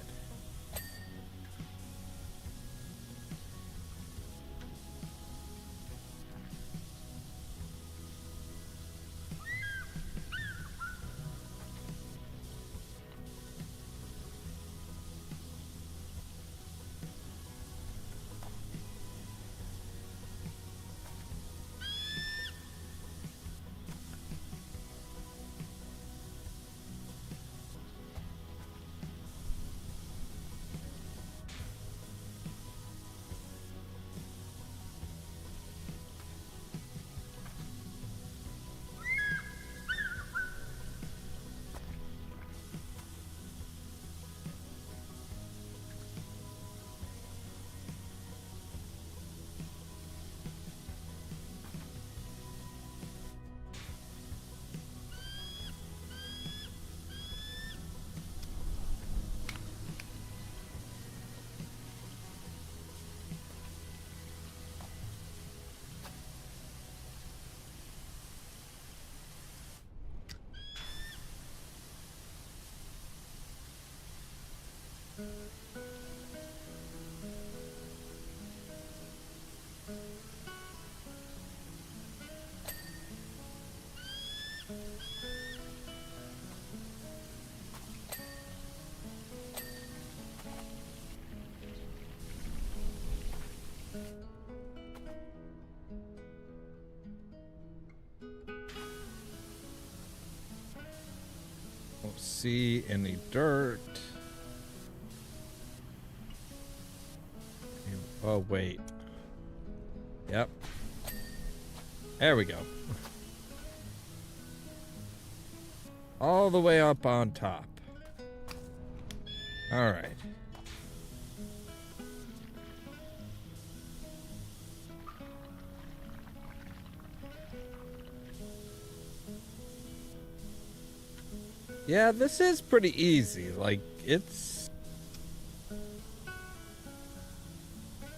Don't see any dirt. Oh, wait. Yep. There we go. All the way up on top. All right. Yeah, this is pretty easy. Like, it's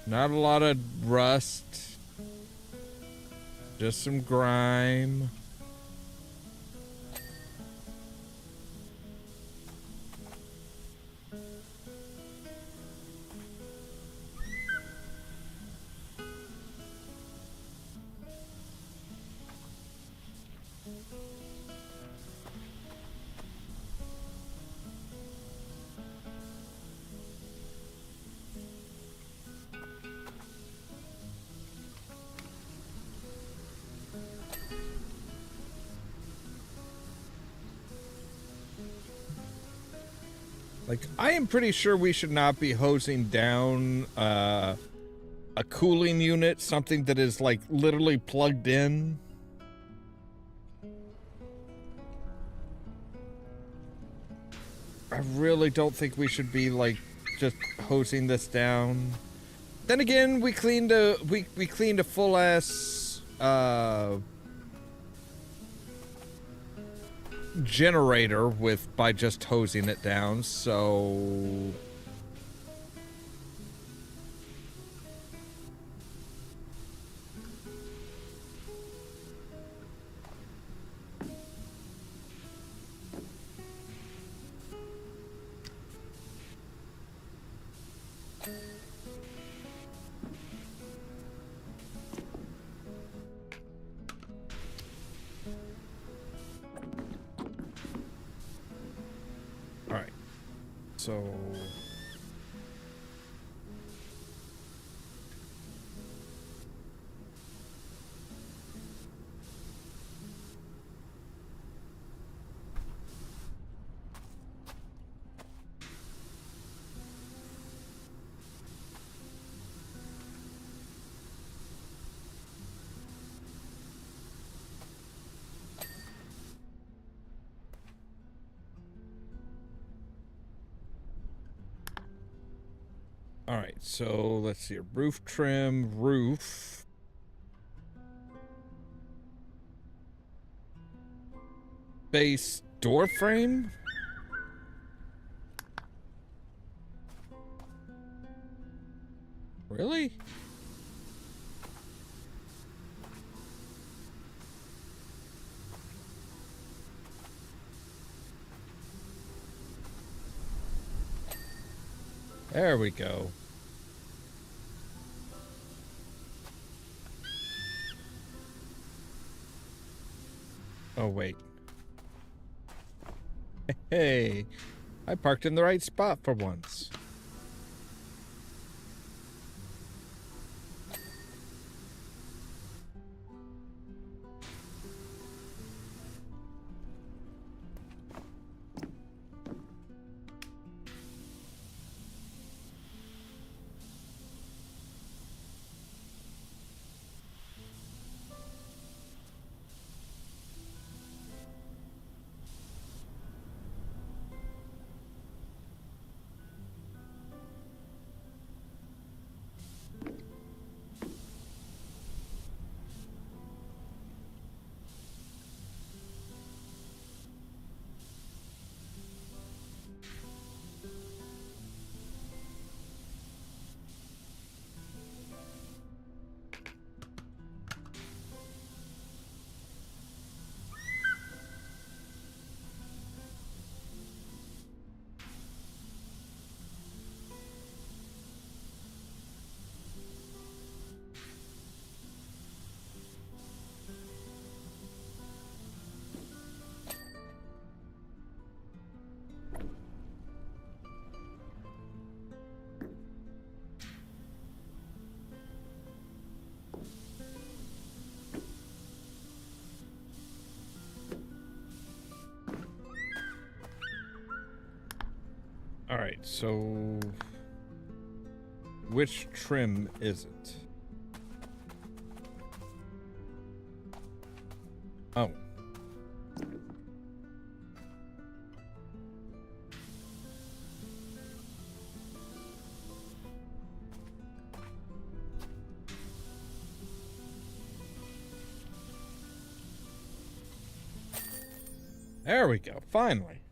not a lot of rust. Just some grime. Like, I am pretty sure we should not be hosing down a cooling unit, something that is like literally plugged in. I really don't think we should be like just hosing this down. Then again, we cleaned a full ass generator by just hosing it down, so So all right, so let's see. Roof trim, roof. Base door frame. Really? There we go. Oh, wait. Hey, I parked in the right spot for once. All right, so which trim is it? Oh. There we go, finally.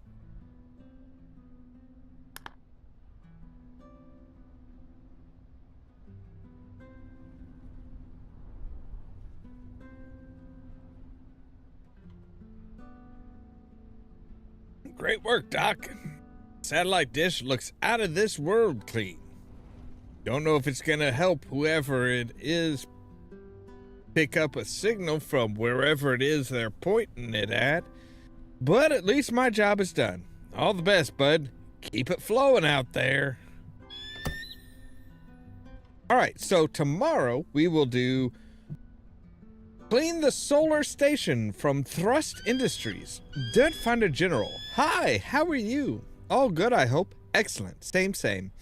Great work, Doc. Satellite dish looks out of this world clean. Don't know if it's gonna help whoever it is pick up a signal from wherever it is they're pointing it at, but at least my job is done. All the best, bud. Keep it flowing out there. All right, so tomorrow we will do clean the solar station from Thrust Industries. Dirt Finder General. Hi, how are you? All good, I hope. Excellent. Same.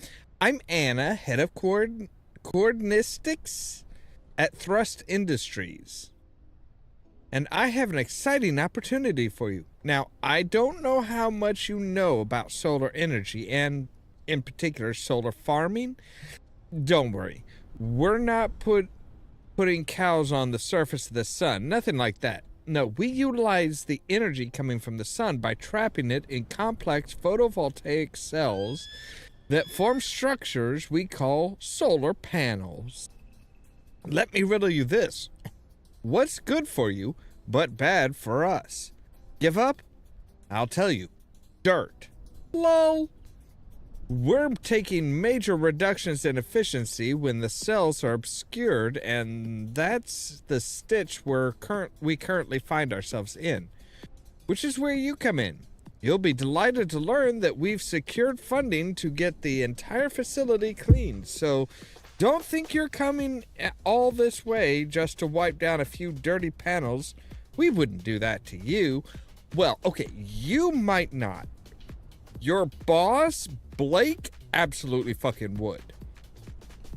I'm Anna, head of coordinistics at Thrust Industries. And I have an exciting opportunity for you. Now, I don't know how much you know about solar energy and, in particular, solar farming. Don't worry. We're not putting cows on the surface of the sun. Nothing like that. No, we utilize the energy coming from the sun by trapping it in complex photovoltaic cells that form structures we call solar panels. Let me riddle you this. What's good for you, but bad for us? Give up? I'll tell you. Dirt. Lol. We're taking major reductions in efficiency when the cells are obscured, and that's the stitch we currently find ourselves in. Which is where you come in. You'll be delighted to learn that we've secured funding to get the entire facility cleaned, so don't think you're coming all this way just to wipe down a few dirty panels. We wouldn't do that to you. Well, okay, you might not. Your boss, Blake, absolutely fucking would.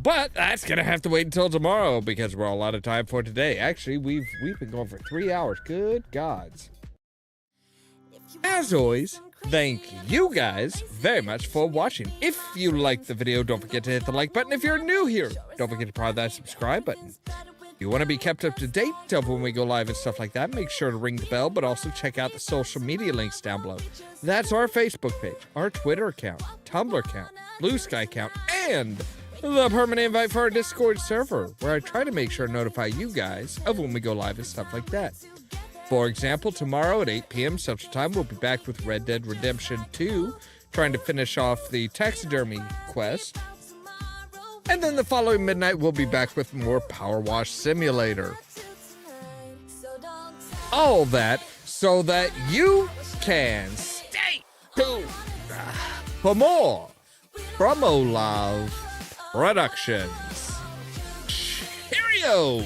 But that's gonna have to wait until tomorrow because we're all out of time for today. Actually, we've been going for 3 hours. Good gods. As always, thank you guys very much for watching. If you liked the video, don't forget to hit the like button. If you're new here, don't forget to press that subscribe button. If you want to be kept up to date of when we go live and stuff like that, make sure to ring the bell, but also check out the social media links down below. That's our Facebook page, our Twitter account, Tumblr account, Blue Sky account, and the permanent invite for our Discord server, where I try to make sure to notify you guys of when we go live and stuff like that. For example, tomorrow at 8 p.m. Central Time, we'll be back with Red Dead Redemption 2, trying to finish off the taxidermy quest. And then the following midnight, we'll be back with more Powerwash Simulator. All that so that you can stay tuned for more from Ollamh Productions. Cheerio!